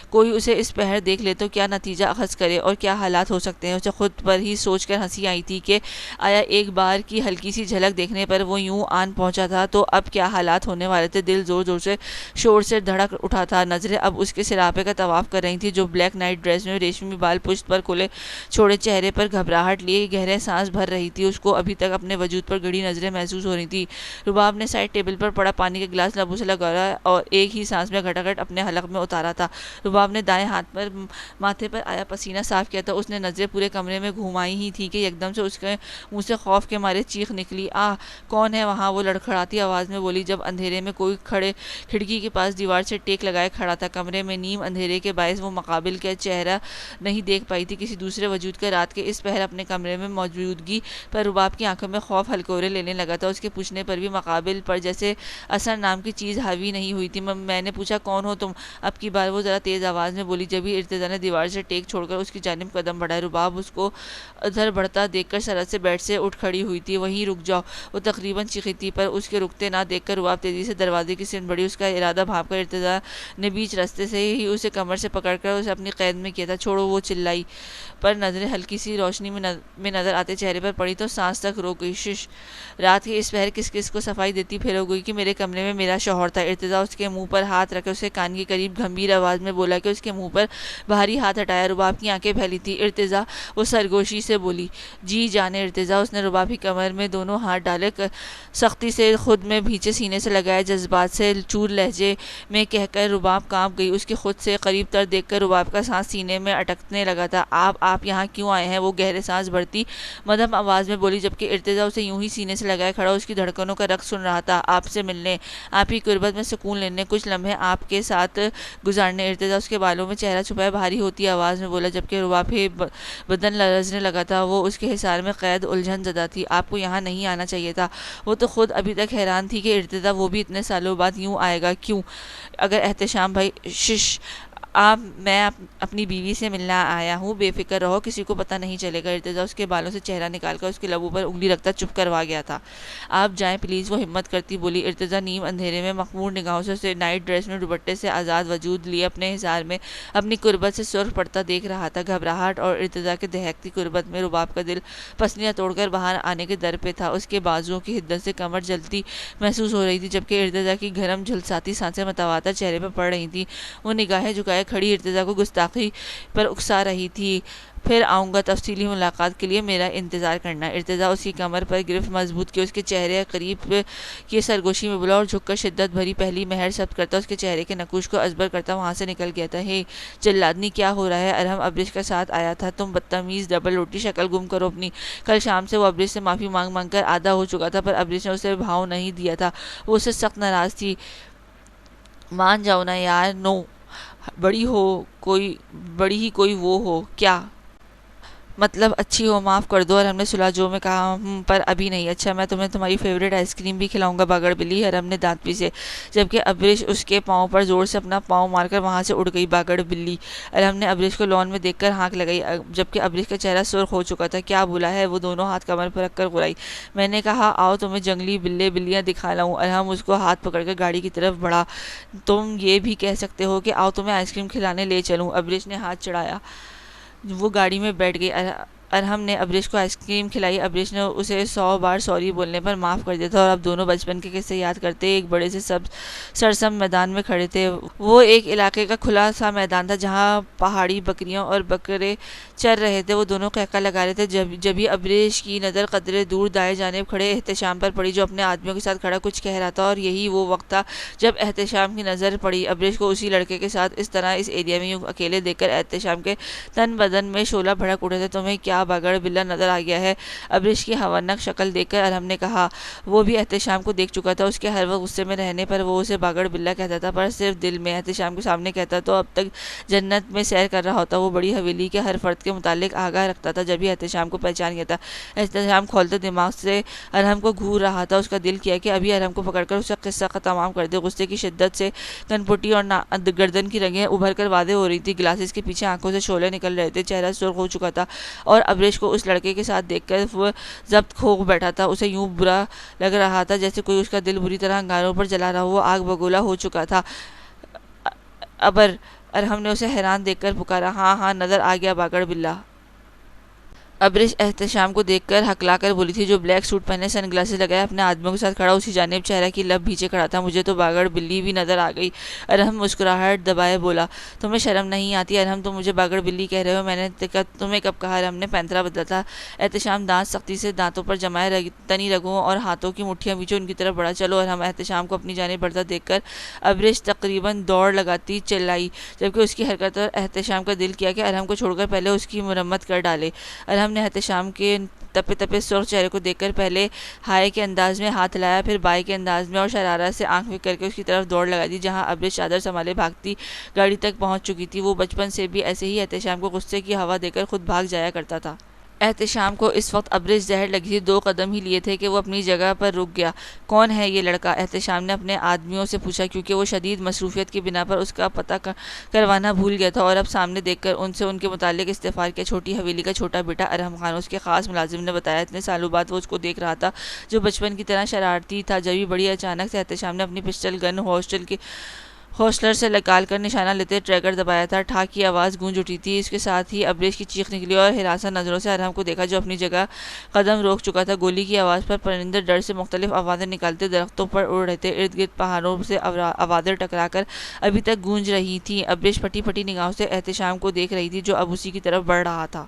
کوئی اسے اس پہر دیکھ لے تو کیا نتیجہ اخذ کرے اور کیا حالات ہو سکتے ہیں۔ اسے خود پر ہی سوچ کر ہنسی آئی تھی کہ آیا ایک بار کی ہلکی سی جھلک دیکھنے پر وہ یوں آن پہنچا تھا تو اب کیا حالات ہونے والے تھے۔ دل زور زور سے شور سے دھڑک اٹھا تھا، نظریں اب اس کے سراپے کا طواف کر رہی تھی جو بلیک نائٹ ڈریس میں ریشمی بال پشت پر کھلے چھوڑے چہرے پر گھبراہٹ لیے گہرے سانس بھر رہی تھی۔ اس کو ابھی تک اپنے وجود پر گڑی نظریں محسوس ہو رہی تھی۔ رباب نے سائڈ ٹیبل پر پڑا پانی کا گلاس لبوں سے لگایا اور ایک ہی سانس میں گھٹاگھٹ اپنے حلق میں اتارا تھا۔ رباب نے دائیں ہاتھ پر ماتھے پر آیا پسینہ صاف کیا تھا۔ اس نے نظریں پورے کمرے میں گھمائی ہی تھی کہ یکدم سے اس کے منہ سے خوف کے مارے چیخ نکلی۔ کون ہے وہاں؟ وہ لڑکھڑاتی آواز میں بولی جب اندھیرے میں کوئی کھڑکی کے پاس دیوار سے ٹیک لگائے کھڑا تھا۔ کمرے میں نیم اندھیرے کے باعث وہ مقابل کا چہرہ نہیں دیکھ پائی تھی، کسی دوسرے وجود کا رات کے اس پہر اپنے کمرے میں موجودگی پر رباب کی آنکھوں میں خوف ہلکورے لینے لگا تھا۔ اس کے پوچھنے پر بھی مقابل پر جیسے اثر نام کی چیز حاوی نہیں ہوئی تھی۔ میں نے پوچھا کون ہو تم؟ اب کی بار وہ ذرا تیز آواز میں بولی جبھی ارتضیٰ نے دیوار سے ٹیک چھوڑ کر اس کی جانب قدم بڑھائے۔ رباب اس کو ادھر بڑھتا دیکھ کر سرعت سے بیٹھ سے اٹھ کھڑی ہوئی تھی۔ وہیں رک جاؤ، وہ تقریباً چیخی تھی، پر اس کے رکتے نہ دیکھ کر رباب تیزی سے دروازے کی سمت بڑھی۔ اس کا ارادہ بھانپ کر ارتضیٰ نے بیچ راستے سے ہی اسے کمر سے پکڑ کر اسے اپنی قید میں کیا تھا۔ چھوڑو، وہ چلائی، پر نظریں ہلکی سی روشنی میں نظر آتے چہرے پر پڑی تو سانس تک روک گئی۔ شش، رات کے اس پہر کس کو صفائی دیتی پھرو گئی کہ میرے کمرے میں میرا شوہر تھا۔ ارتضیٰ اس کے منہ پر ہاتھ رکھے اس کے کان کے قریب گھمبیر آواز میں بولا کہ اس کے منہ پر بھاری ہاتھ ہٹایا۔ رباب کی آنکھیں پھیلی تھی۔ ارتضیٰ، وہ سرگوشی سے بولی۔ جی جانے ارتضیٰ۔ اس نے رباب کی کمر میں دونوں ہاتھ ڈالے، سختی سے خود میں بھینچے سینے سے لگائے، جذبات سے چور لہجے میں کہہ کر رباب کانپ گئی۔ اس کے خود سے قریب تر دیکھ کر رباب کا سانس سینے میں اٹکنے لگا تھا۔ آپ یہاں کیوں آئے ہیں؟ وہ گہرے سانس بھرتی مدھم آواز میں بولی، جبکہ ارتضیٰ اسے یوں ہی سینے سے لگائے کھڑا اس کی دھڑکنوں کا رقص سن رہا تھا۔ آپ سے ملنے، آپ کی قربت میں سکون لینے، کچھ لمحے آپ کے ساتھ گزارنے۔ ارتضیٰ اس کے بالوں میں چہرہ چھپائے بھاری ہوتی آواز میں بولا، جبکہ رباب ہی بدن لرزنے لگا تھا۔ وہ اس کے حصار میں قید الجھن زدہ تھی۔ آپ کو یہاں نہیں آنا چاہیے تھا۔ وہ تو خود ابھی تک حیران تھی کہ ارتضیٰ وہ بھی اتنے سالوں بعد یوں آئے گا کیوں؟ اگر احتشام بھائی، شش، میں اپنی بیوی سے ملنا آیا ہوں، بے فکر رہو، کسی کو پتہ نہیں چلے گا۔ ارتضیٰ اس کے بالوں سے چہرہ نکال کر اس کے لبوں پر انگلی رکھتا چپ کروا گیا تھا۔ آپ جائیں پلیز، وہ ہمت کرتی بولی۔ ارتضیٰ نیم اندھیرے میں مخمور نگاہوں سے اسے نائٹ ڈریس میں دوپٹے سے آزاد وجود لیے اپنے حصار میں اپنی قربت سے سرخ پڑتا دیکھ رہا تھا۔ گھبراہٹ اور ارتضیٰ کے دہکتی قربت میں رباب کا دل پسلیاں توڑ کر باہر آنے کے در پہ تھا۔ اس کے بازوؤں کی حدت سے کمر جلتی محسوس ہو رہی تھی، جبکہ ارتضیٰ کی گرم جھلساتی سانسیں متواتر چہرے پر پڑ رہی تھیں۔ وہ نگاہیں جھکائے کھڑی ارتضیٰ کو گستاخی پر اکسا رہی تھی۔ پھر آؤں گا، تفصیلی ملاقات کے لیے میرا انتظار کرنا۔ ارتضیٰ اس کی کمر پر گرفت مضبوط کی، اس کے چہرے قریب کی سرگوشی میں بولا اور جھک کر شدت بھری پہلی مہر ثبت کرتا اس کے چہرے کے نقوش کو ازبر کرتا وہاں سے نکل گیا تھا۔ ہے جلادنی، کیا ہو رہا ہے؟ ارحم ابریش کا ساتھ آیا تھا، تم بدتمیز ڈبل روٹی، شکل گم کرو اپنی۔ کل شام سے وہ ابریش سے معافی مانگ کر آدھا ہو چکا تھا، پر ابریش نے اسے بھاؤ نہیں دیا تھا۔ وہ اس سے سخت ناراض تھی۔ مان جاؤ نا یار، نو، بڑی ہی کوئی وہ ہو کیا؟ مطلب اچھی ہو، معاف کر دو۔ ارحم نے صلح جو میں کہا، پر ابھی نہیں۔ اچھا، میں تمہیں تمہاری فیوریٹ آئس کریم بھی کھلاؤں گا، باگڑ بلی۔ ارحم نے دانت پیسے، جبکہ ابریش اس کے پاؤں پر زور سے اپنا پاؤں مار کر وہاں سے اڑ گئی۔ باگڑ بلی۔ ارحم نے ابریش کو لون میں دیکھ کر ہانک لگائی، جبکہ ابریش کا چہرہ سرخ ہو چکا تھا۔ کیا بولا ہے؟ وہ دونوں ہاتھ کمر پر رکھ کر غرائی۔ میں نے کہا آؤ تمہیں جنگلی بلیاں دکھا لاؤں۔ ارحم اس کو ہاتھ پکڑ کر گاڑی کی طرف بڑھا۔ تم یہ بھی کہہ سکتے ہو کہ آؤ تمہیں آئس کریم کھلانے لے چلوں۔ ابریش نے ہاتھ چڑھایا۔ وہ گاڑی میں بیٹھ گئی۔ ارحم نے ابریش کو آئس کریم کھلائی۔ ابریش نے اسے 100 بار سوری بولنے پر معاف کر دیا تھا، اور اب دونوں بچپن کے قصے یاد کرتے ایک بڑے سے سرسبز میدان میں کھڑے تھے۔ وہ ایک علاقے کا کھلا سا میدان تھا جہاں پہاڑی بکریاں اور بکرے چر رہے تھے۔ وہ دونوں قہقہ لگا رہے تھے، جبھی ابریش کی نظر قدرے دور دائیں جانب کھڑے احتشام پر پڑی، جو اپنے آدمیوں کے ساتھ کھڑا کچھ کہہ رہا تھا، اور یہی وہ وقت تھا جب احتشام کی نظر پڑی ابریش کو اسی لڑکے کے ساتھ اس طرح اس ایریا میں یوں اکیلے دیکھ کر احتشام کے تن بدن میں شعلہ بھڑک اٹھے تھے۔ تمہیں کیا کہا باگڑ بلا نظر آ گیا ہے۔ ابریش کی ہونک شکل دیکھ کر ارہم نے کہا وہ بھی احتشام کو دیکھ چکا تھا، اس کے ہر وقت غصے میں رہنے پر وہ اسے باگڑ بلا کہتا تھا، پر صرف دل میں احتشام کے سامنے کہتا تو اب تک جنت میں سیر کر رہا ہوتا۔ وہ بڑی حویلی کے ہر فرد کے متعلق آگاہ رکھتا تھا، جب ہی احتشام کو پہچان گیا تھا۔ احتشام کھولتے دماغ سے ارہم کو گھور رہا تھا، اس کا دل کیا کہ ابھی ارہم کو پکڑ کر اس کا قصہ تمام کر دے۔ غصے کی شدت سے کنپٹی اور گردن کی رگیں ابھر کر واضح ہو رہی تھی، گلاسز کے پیچھے آنکھوں سے شعلے نکل رہے تھے، چہرہ سرخ ہو چکا تھا اور ابریش کو اس لڑکے کے ساتھ دیکھ کر وہ ضبط کھو بیٹھا تھا۔ اسے یوں برا لگ رہا تھا جیسے کوئی اس کا دل بری طرح انگاروں پر جلا رہا ہو، وہ آگ بگولا ہو چکا تھا۔ ارہم نے اسے حیران دیکھ کر پکارا، ہاں ہاں نظر آ گیا باگڑ بلا۔ ابریش احتشام کو دیکھ کر ہکلا کر بولی تھی، جو بلیک سوٹ پہنے سن گلاسز لگائے اپنے آدمیوں کے ساتھ کھڑا اسی جانب چہرہ کی لب بھیچے کھڑا تھا، مجھے تو باگڑ بلی بھی نظر آ گئی۔ ارہم مسکراہٹ دبائے بولا، تمہیں شرم نہیں آتی ارہم، تم مجھے باگڑ بلی کہہ رہے ہو؟ میں نے تمہیں کب کہا؟ ارہم نے پینترا بدلا تھا۔ احتشام دانت سختی سے دانتوں پر جمائے تنی رگوں اور ہاتھوں کی مٹھیاں بیچے ان کی طرف بڑھا۔ چلو ارہم، احتشام کو اپنی جانب بڑھتا دیکھ کر ابریش تقریباً دوڑ لگاتی چلائی، جبکہ اس کی حرکت اور احتشام کا دل کیا کہ ارہم کو چھوڑ کر پہلے اس کی مرمت کر ڈالے۔ ارہم نے احتشام کے تپے تپے سرخ چہرے کو دیکھ کر پہلے ہائے کے انداز میں ہاتھ ہلایا، پھر بائے کے انداز میں، اور شرارت سے آنکھ کر کے اس کی طرف دوڑ لگا دی جہاں ابریش چادر سنبھالے بھاگتی گاڑی تک پہنچ چکی تھی۔ وہ بچپن سے بھی ایسے ہی احتشام کو غصے کی ہوا دے کر خود بھاگ جایا کرتا تھا۔ احتشام کو اس وقت ابریش زہر لگی تھی، 2 قدم ہی لیے تھے کہ وہ اپنی جگہ پر رک گیا۔ کون ہے یہ لڑکا؟ احتشام نے اپنے آدمیوں سے پوچھا، کیونکہ وہ شدید مصروفیت کی بنا پر اس کا پتہ کروانا بھول گیا تھا اور اب سامنے دیکھ کر ان سے ان کے متعلق استفسار کیا۔ چھوٹی حویلی کا چھوٹا بیٹا ارہم خان، اس کے خاص ملازم نے بتایا، اتنے سالوں بعد وہ اس کو دیکھ رہا تھا جو بچپن کی طرح شرارتی تھا۔ جبھی بڑی اچانک سے احتشام نے اپنی پسٹل گن ہولسٹر سے نکال کر نشانہ لیتے ٹریگر دبایا تھا۔ ٹھاک کی آواز گونج اٹھی تھی، اس کے ساتھ ہی ابریش کی چیخ نکلی اور ہراساں نظروں سے ارہم کو دیکھا جو اپنی جگہ قدم روک چکا تھا۔ گولی کی آواز پر پرندے ڈر سے مختلف آوازیں نکالتے درختوں پر اڑ رہے تھے، ارد گرد پہاڑوں سے آوازیں ٹکرا کر ابھی تک گونج رہی تھیں۔ ابریش پھٹی پھٹی نگاہوں سے احتشام کو دیکھ رہی تھی جو اب اسی کی طرف بڑھ رہا تھا۔